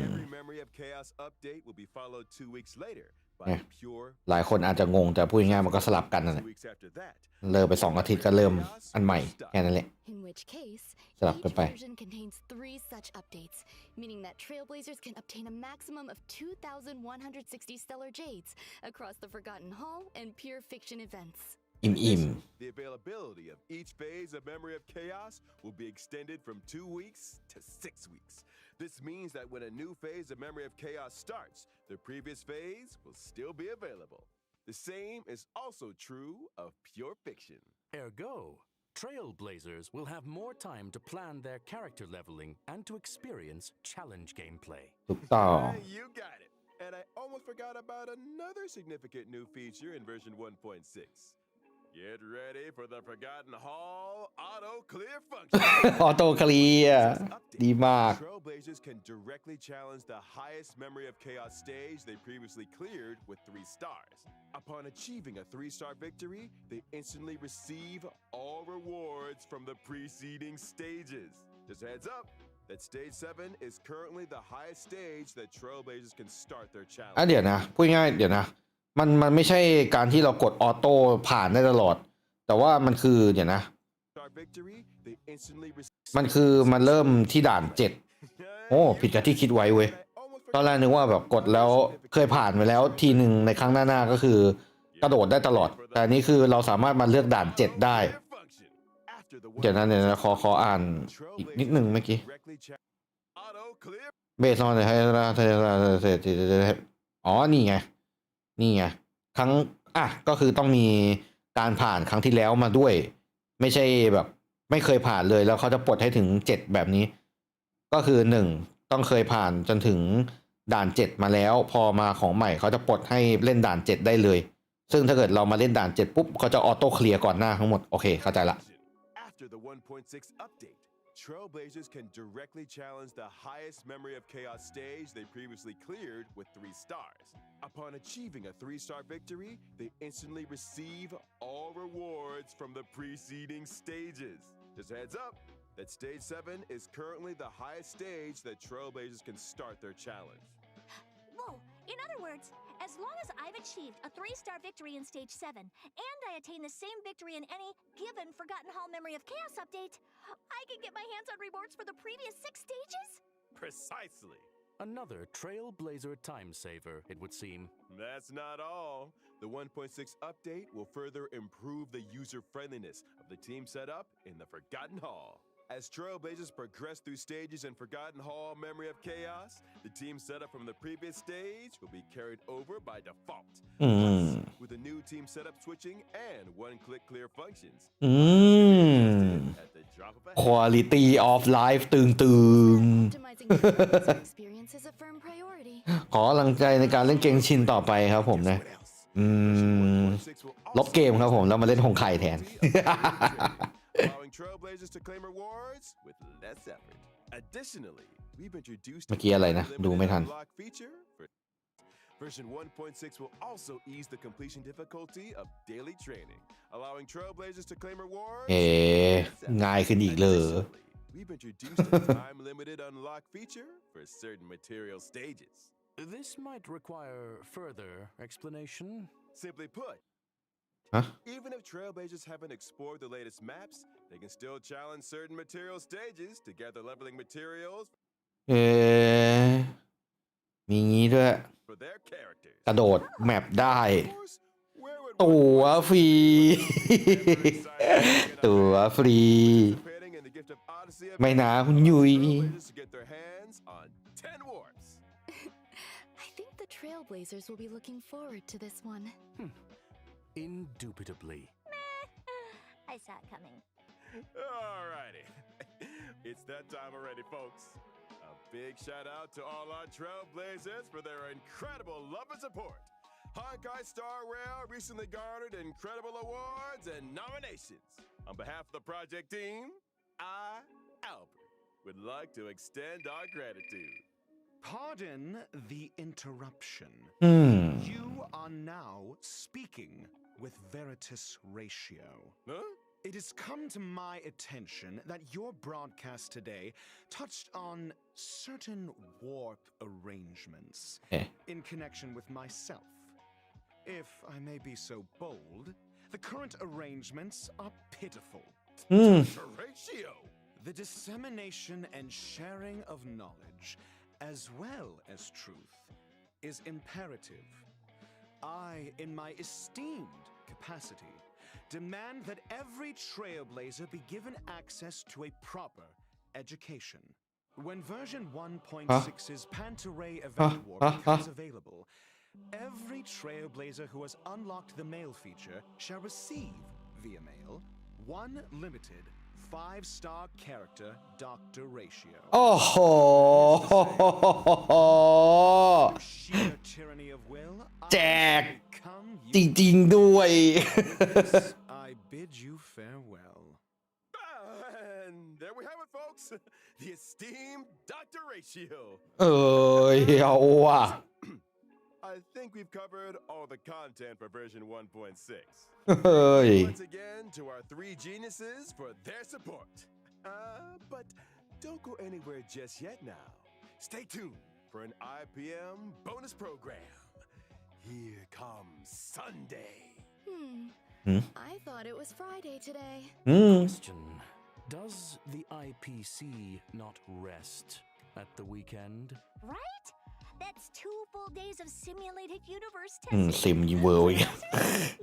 Every Memory of Chaos update will be followed 2 weeks later by Pure
หลายคนอาจจะงงแต่พูดง่ายๆมันก็สลับกันนั่นแหละ
2 weeks after that.
เลิกไป2 อาทิตย์ก็เริ่มอันใหม่แค่นั้นแหละ
In which case,
Sarap
each
ka pa.
version contains 3 such updates, meaning that Trailblazers can obtain a maximum of 2,160 stellar jades across the Forgotten Hall and Pure Fiction events.
อิ่ม
The availability of each phase of Memory of Chaos will be extended from 2 weeks to 6 weeks. This means that when a new phase of Memory of Chaos starts, the previous phase will still be available. The same is also true of Pure Fiction.
Ergo, Trailblazers will have more time to plan their character leveling and to experience challenge gameplay.
ๆถูกต้อง
You got it. And I almost forgot about another significant new feature in version 1.6. Get ready for the Forgotten Hall auto clear function.
ออโต้เคลียร์ดีมาก
Trailblazers can directly challenge the highest Memory of Chaos stage they previously cleared with 3 stars. Upon achieving a 3-star victory, they instantly receive all rewards from the preceding stages. Just a heads up that stage 7 is currently the highest stage that Trailblazers can start their
อ่ะ
challenge.
เดี๋ยวนะพูดง่ายเดี๋ยวนะมันไม่ใช่การที่เรากดออโต้ผ่านได้ตลอด แต่ว่ามันคือเดี๋ยวนะ
Star victory, they instantly receive
มันคือมันเริ่มที่ด่าน 7 โอ้ผิดจากที่คิดไว้เว้ย ตอนแรกนึกว่าแบบกดแล้วเคยผ่านไปแล้วทีหนึ่งในครั้งหน้าๆก็คือกระโดดได้ตลอด แต่อันนี้คือเราสามารถมาเลือกด่าน 7 ได้ เดี๋ยวนะขออ่านอีกนิดนึงเมื่อกี้
auto clear
เบสออนให้อ๋อนี่ไงครั้งก็คือต้องมีการผ่านครั้งที่แล้วมาด้วย ไม่ใช่แบบไม่เคยผ่านเลยแล้วเขาจะปลดให้ถึง7แบบนี้ ก็คือ1ต้องเคยผ่านจนถึงด่าน7มาแล้วพอมาของใหม่เขาจะปลดให้เล่นด่าน7ได้เลยซึ่งถ้าเกิดเรามาเล่นด่าน7ปุ๊บเขาจะออโต้เคลียร์ก่อนหน้าทั้งหมดโอเคเข้าใจละ
After the 1.6 update, Trailblazers can directly challenge the highest Memory of Chaos stage they previously cleared with 3 stars. Upon achieving a 3-star victory, they instantly receive all rewards from the preceding stages. Just a heads up that stage 7 is currently the highest stage that Trailblazers can start their challenge.
Whoa, In other words, as long as I've achieved a 3-star victory in Stage 7, and I attain the same victory in any given Forgotten Hall Memory of Chaos update, I can get my hands on rewards for the previous 6 stages?
Precisely.
Another trailblazer time saver, it would seem.
That's not all. The 1.6 update will further improve the user-friendliness of the team setup in the Forgotten Hall. As Trailblazers progress through stages in Forgotten Hall Memory of Chaos, the team setup from the previous stage will be carried over by default. Plus, with the new team setup switching and one-click clear functions. At the drop of a hat.
Quality of life ตึง
Optimizing user experience is a firm priority.
ๆ ขอกำลังใจในการเล่นเกมชินต่อไปครับผมนะ ลบเกมครับผมแล้วมาเล่นฮงไคแทน
Allowing Trailblazers to claim rewards with less effort. Additionally, we've introduced
เมื่อกี้อะไรนะ ดูไม่ทัน
unlock feature for version 1.6 will also ease the completion difficulty of daily training, allowing Trailblazers to claim rewards.
ง่ายขึ้นอีกเลย
Additionally, we've introduced a time-limited unlock feature for certain material stages.
This might require further explanation.
Simply put, even if Trailblazers haven't explored the latest maps, they can still challenge certain material stages to gather leveling materials
มีงี้ด้วย
for their characters.
กระโดดแมปได้
Of course, where would
ตั๋วฟรี ตั๋วฟรี
participating in the Gift of Odyssey
ไม่นะคุณยุ้ย
Trailblazers to get their hands on 10 warps?
I think the Trailblazers will be looking forward to this one.
Indubitably.
I saw it coming.
Alrighty. It's that time already, folks. A big shout out to all our Trailblazers for their incredible love and support. Honkai Star Rail recently garnered incredible awards and nominations. On behalf of the project team, I, Albert, would like to extend our gratitude.
Pardon the interruption. You are now speaking with Veritas Ratio.
Huh?
It has come to my attention that your broadcast today touched on certain warp arrangements in connection with myself. If I may be so bold, the current arrangements are pitiful.
Ratio!
The dissemination and sharing of knowledge, as well as truth, is imperative. I, in my esteemed capacity, demand that every Trailblazer be given access to a proper education. When version 1.6's Pantaray event warp becomes available, every Trailblazer who has unlocked the mail feature shall receive, via mail, one limited 5-star character Dr. Ratio.
โอ้โห
Sheer tyranny of will,
แจก
come
จ
you
ริงๆด้วย
I bid you farewell.
And there we have it, folks. The esteemed Dr. Ratio.
เอาว่ะ
I think we've covered all the content for version 1.6.
เฮ้ย
Once again to our 3 geniuses for their support. But don't go anywhere just yet now. Stay tuned for an IPM bonus program. Here comes Sunday.
I thought it was Friday today.
Question. Does the IPC not rest at the weekend?
Right? That's 2 full days of simulated universe
ซิมยิงเวอร์อีก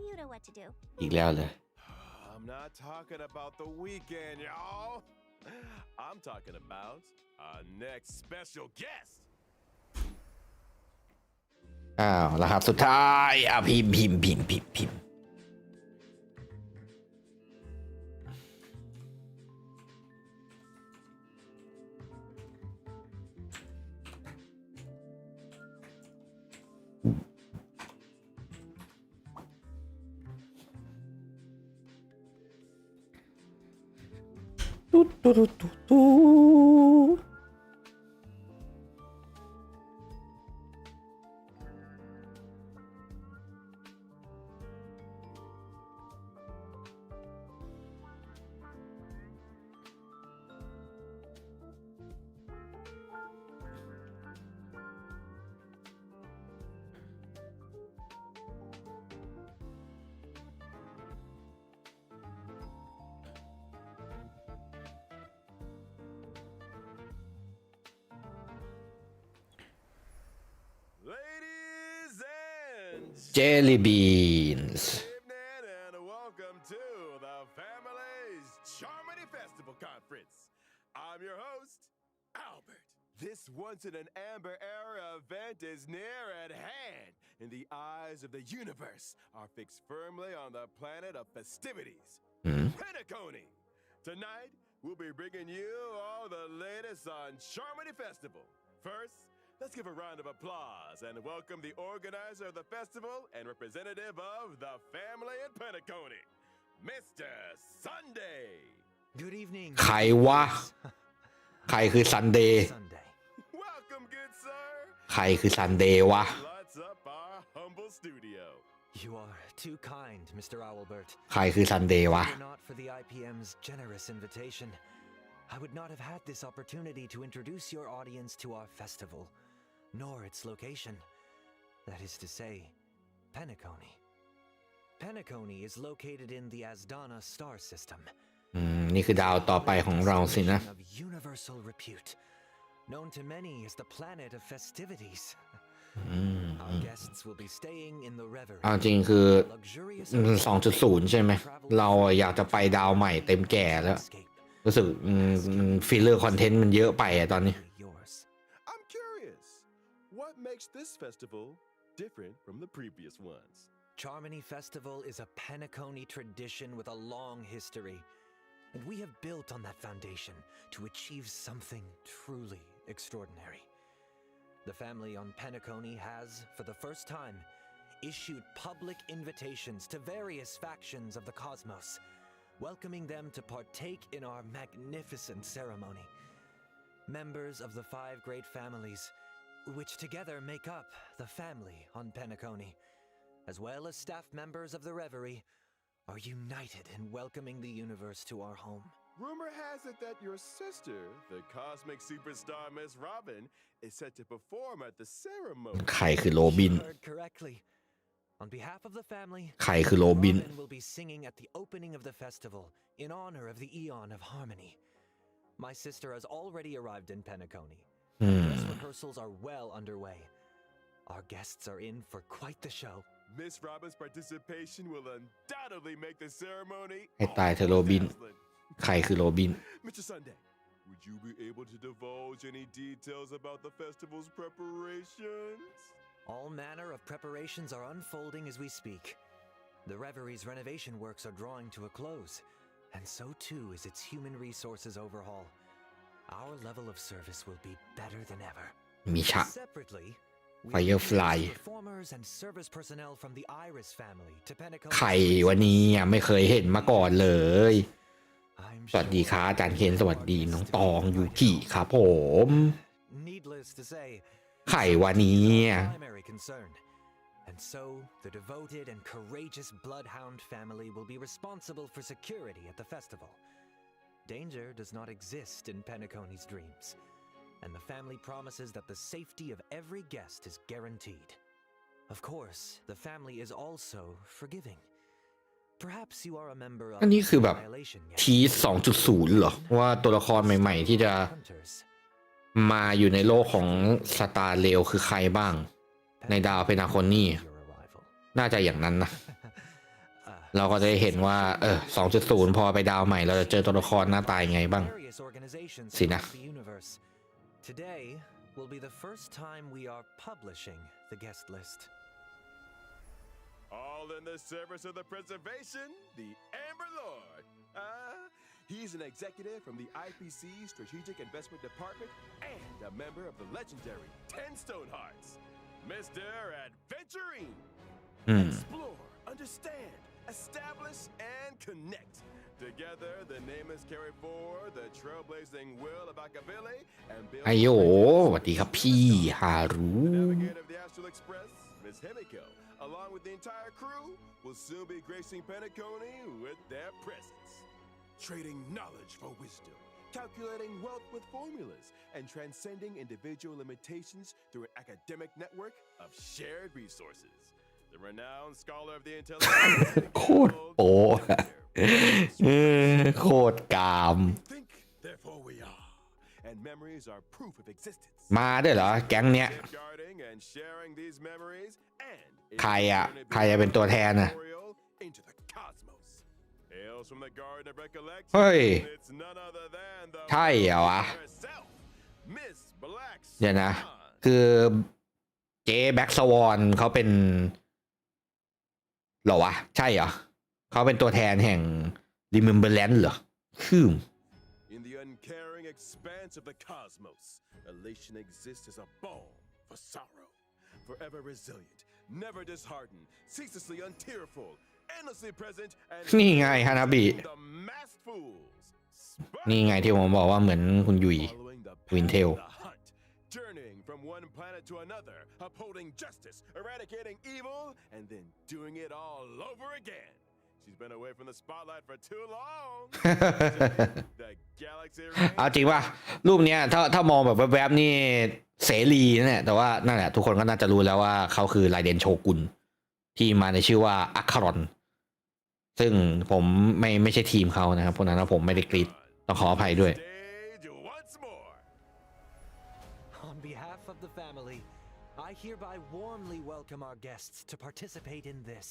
You know what to do.
อีกแล้วเลย
I'm not talking about the weekend, y'all. I'm talking about our next special guest.
อ้าวรหัสสุดท้ายพิมพ์ jelly beans
Evening and welcome to the Family's Charmony Festival Conference. I'm your host, Albert. This once in an amber era event is near at hand, and the eyes of the universe are fixed firmly on the planet of festivities, Penacony. Tonight, we'll be bringing you all the latest on Charmony Festival. First, let's give a round of applause and welcome the organizer of the festival and representative of the family in Penacony, Mr. Sunday.
Good evening.
ใครวะ ใครคือซันเดย์
Sunday.
Welcome, good sir.
ใครคือซันเดย์วะ
Lights up our humble studio.
You are too kind, Mr. Owlbert.
ใครคือซันเดย์วะ
Were not for the IPM's generous invitation, I would not have had this opportunity to introduce your audience to our festival, nor its location. That is to say, Penacony. Penacony is located in the Asdana star system.
นี่คือดาวต่อไปของเราสินะ
Of universal repute, known to many as the planet of festivities. Our guests will be staying in the reverie.
เอาจริงคือ
Luxurious
2.0 ใช่ไหม เราอยากจะไปดาวใหม่เต็มแก่แล้ว รู้สึกฟิลเลอร์คอนเทนต์มันเยอะไปอะตอนนี้
yours.
I'm curious, what makes this festival different from the previous ones?
Charmony Festival is a Penacony tradition with a long history, and we have built on that foundation to achieve something truly extraordinary. The family on Penacony has, for the first time, issued public invitations to various factions of the cosmos, welcoming them to partake in our magnificent ceremony. Members of the 5 great families, which together make up the family on Penacony, as well as staff members of the Reverie, are united in welcoming the universe to our home.
Rumor has it that your sister, the cosmic superstar Miss Robin, is set to perform at the ceremony.
ใครคือโรบิน
You heard correctly. On behalf of the family,
ใครคือโรบิน
Robin will be singing at the opening of the festival in honor of the Eon of Harmony. My sister has already arrived in Penacony. Dress rehearsals are well underway. Our guests are in for quite the show.
Miss Robin's participation will undoubtedly make the ceremony
ให้ตายเธอะโรบิน
dazzling.
ใครคือโรบิน
Mr. Sunday, would you be able to divulge any details about the festival's preparations?
All manner of preparations are unfolding as we speak. The Reverie's renovation works are drawing to a close, and so too is its human resources overhaul. Our level of service will be better than ever.
มีฉะ
Separately, we
Firefly
introduced performers and service personnel from the Iris family to Penacony.
ใครวันนี้ไม่เคยเห็นมาก่อนเลย
I'm
สวัสดีครับอาจารย์เคนสวัสดีน้องตองยูกิครับผม
Needless to say,
ใครวันนี้
primary concern. And so, the devoted and courageous Bloodhound family will be responsible for security at the festival. Danger does not exist in Penacony's dreams, and the family promises that the safety of every guest is guaranteed. Of course, the family is also forgiving. Perhaps you are a member of
อันนี้คือแบบ
Violation yet.
ที2.0 เหรอ ว่าตัวละครใหม่ๆ ที่จะ
Hunters.
มาอยู่ในโลกของสตาร์เรลคือใครบ้าง ในดาวเพนาโคนี่
Your arrival.
น่าจะอย่างนั้นนะ เราก็จะได้เห็นว่า2.0 พอไปดาวใหม่เราจะเจอตัวละครหน้าตายังไงบ้าง
Various organizations
สินะ
across the universe. Today will be the first time we are publishing the guest list.
All in the service of the preservation, the Amber Lord. He's an executive from the IPC Strategic Investment Department and a member of the legendary 10 Stonehearts, Mr. Adventuring. Explore, understand, establish, and connect. Together, the name is carried forward the trailblazing will of Akavili and build
ไอโยสวัสดีครับพี่ฮารุ
The navigator of the Astral Express, Miss Himiko, along with the entire crew, will soon be gracing Penacony with their presence. Trading knowledge for wisdom, calculating wealth with formulas, and transcending individual limitations through an academic network of shared resources. The renowned scholar of the intelligence.
โคตรโปโคตรกาม
Think, therefore we are. and memories are proof of existence.
มาด้วยเหรอแก๊งเนี้ย
Safeguarding and sharing these memories and
ใครอะใครจะเป็นตัวแทนน่ะ
into the cosmos. Hails from the Garden of Recollection.
เฮ้ย
It's none other than the
ใช่เหรอวะ
herself, Miss Black
เดี๋ยวนะ
Swan.
คือเจ๊แบ็กสวอนเขาเป็นเหรอวะ ใช่เหรอเขาเป็นตัวแทนแห่ง Remembrance เหรอคือ
In the uncaring expanse of the cosmos, elation exists as a balm for sorrow, forever resilient, never disheartened, ceaselessly untearful, endlessly present, and
นี่ไงฮานาบิ
the masked fools.
นี่ไงที่ผมบอกว่าเหมือนคุณยุย
Following the
Wintail.
path of the hunt, journeying from one planet to another, upholding justice, eradicating evil, and then doing it all over again. She's been away from the spotlight for too long. The galaxy
เอาจริงป่ะรูปเนี้ยถ้ามองแบบแวบๆนี่เสรีนะเนี่ยแต่ว่านั่นแหละทุกคนก็น่าจะรู้แล้วว่าเขาคือไรเดนโชกุนที่มาในชื่อว่าอัคคารอนซึ่งผมไม่ใช่ทีมเขานะครับเพราะนั้นผมไม่ได้กรีดต้องขออภัยด้วย
stage once more.
On behalf of the family, I hereby warmly welcome our guests to participate in this,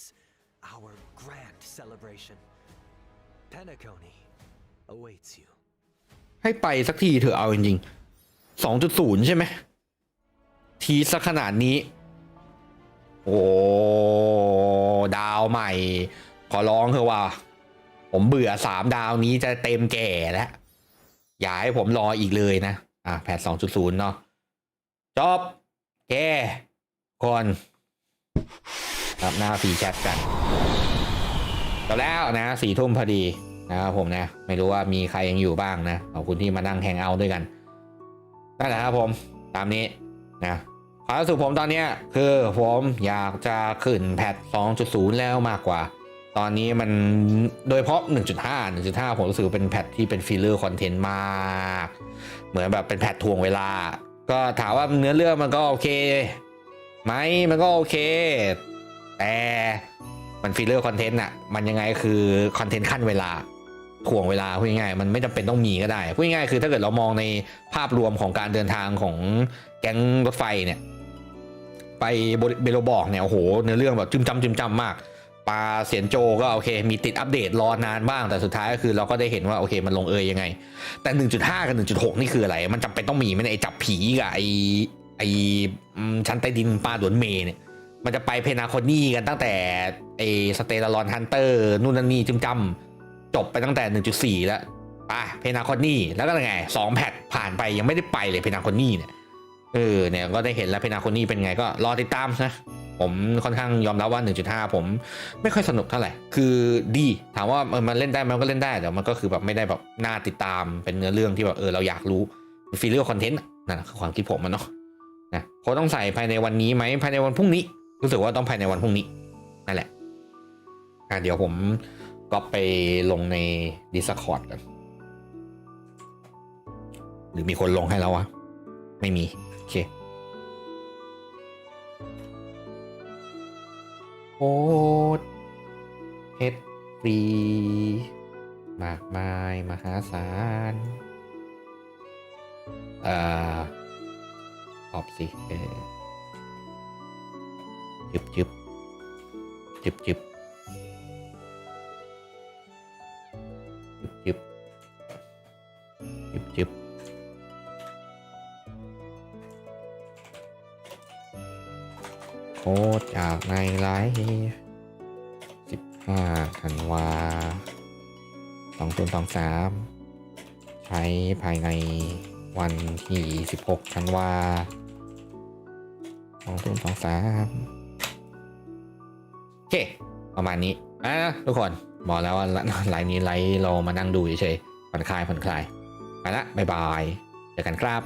our grand celebration. Penacony awaits you.
ให้ไปสักทีเถอะเอาจริงๆ 2.0 ใช่ไหมทีสักขนาดนี้โอ้ดาวใหม่ขอร้องเถอะว่าผมเบื่อ3ดาวนี้จะเต็มแก่แล้วอย่าให้ผมรออีกเลยนะแพท 2.0 เนาะจบแกคนรับหน้าฟรีแชทกันจบแล้วนะ4 ทุ่มพอดีนะครับผมนะไม่รู้ว่ามีใครยังอยู่บ้างนะขอบคุณที่มานั่งแฮงเอาท์ด้วยกันนั่นแหละครับผมตามนี้นะความรู้สึกผมตอนนี้คือผมอยากจะขึ้นแพท 2.0 แล้วมากกว่าตอนนี้มันโดยเฉพาะ 1.5 ผมรู้สึกเป็นแพทที่เป็นฟิลเลอร์คอนเทนต์มากเหมือนแบบเป็นแพททวงเวลาก็ถามว่าเนื้อเรื่องมันก็โอเคไหมมันก็โอเคแต่มันฟิลเลอร์คอนเทนต์อะมันยังไงคือคอนเทนต์ขั้นเวลาถ่วงเวลาพูดง่ายๆมันไม่จำเป็นต้องมีก็ได้พูดง่ายๆคือถ้าเกิดเรามองในภาพรวมของการเดินทางของแก๊งรถไฟเนี่ยไปเบโลบอกเนี่ยโอ้โหเนื้อเรื่องแบบจุ่มจำมากปาเสียนโจก็โอเคมีติดอัปเดตรอนานบ้างแต่สุดท้ายก็คือเราก็ได้เห็นว่าโอเคมันลงยังไงแต่ 1.5 กับ 1.6 นี่คืออะไรมันจำเป็นต้องมีไหมไอ้จับผีกับไอ้ชั้นใต้ดินปลาดวนเมเนี่ยมันจะไปเพนาโคนี่กันตั้งแต่ไอ้สเตลลอนฮันเตอร์นู่นนั่นนี่จำจบไปตั้งแต่ 1.4 แล้วไปเพนาโคนี่แล้วก็ไง2แพทผ่านไปยังไม่ได้ไปเลยเพนาโคนี่เนี่ยเนี่ยก็ได้เห็นแล้วเพนาโคนี่เป็นไงก็รอติดตามนะผมค่อนข้างยอมรับว่า 1.5 ผมไม่ค่อยสนุกเท่าไหร่คือดีถามว่ามันเล่นได้มันก็เล่นได้แต่มันก็คือแบบไม่ได้แบบน่าติดตามเป็นเนื้อเรื่องที่แบบเราอยากรู้ฟีลเลอร์คอนเทนต์นั่นคือความคิดผมมันเนาะนะเขาต้องใส่ภายในวันนี้ไหมภายในวันพรุ่งนี้รู้สึกว่าต้องภายในวันพรุ่งนี้นั่นแหละเดี๋ยวผมก็ไปลงใน Discord กันหรือมีคนลงให้แล้ววะไม่มีโอเคโคตรเพชรฟรีมากมายมหาศาลตอบสิจึบจึบจึบจึบจึบจึบจึบโค้ดจากในไลฟ์15 ธันวา 2023 ใช้ภายในวันที่16 ธันวา 2023 โอเคประมาณนี้ทุกคนบอกแล้วว่าไลฟ์นี้ไลฟ์เรามานั่งดูเฉยๆผ่อนคลายไปละบ๊ายบายเจอกันครับ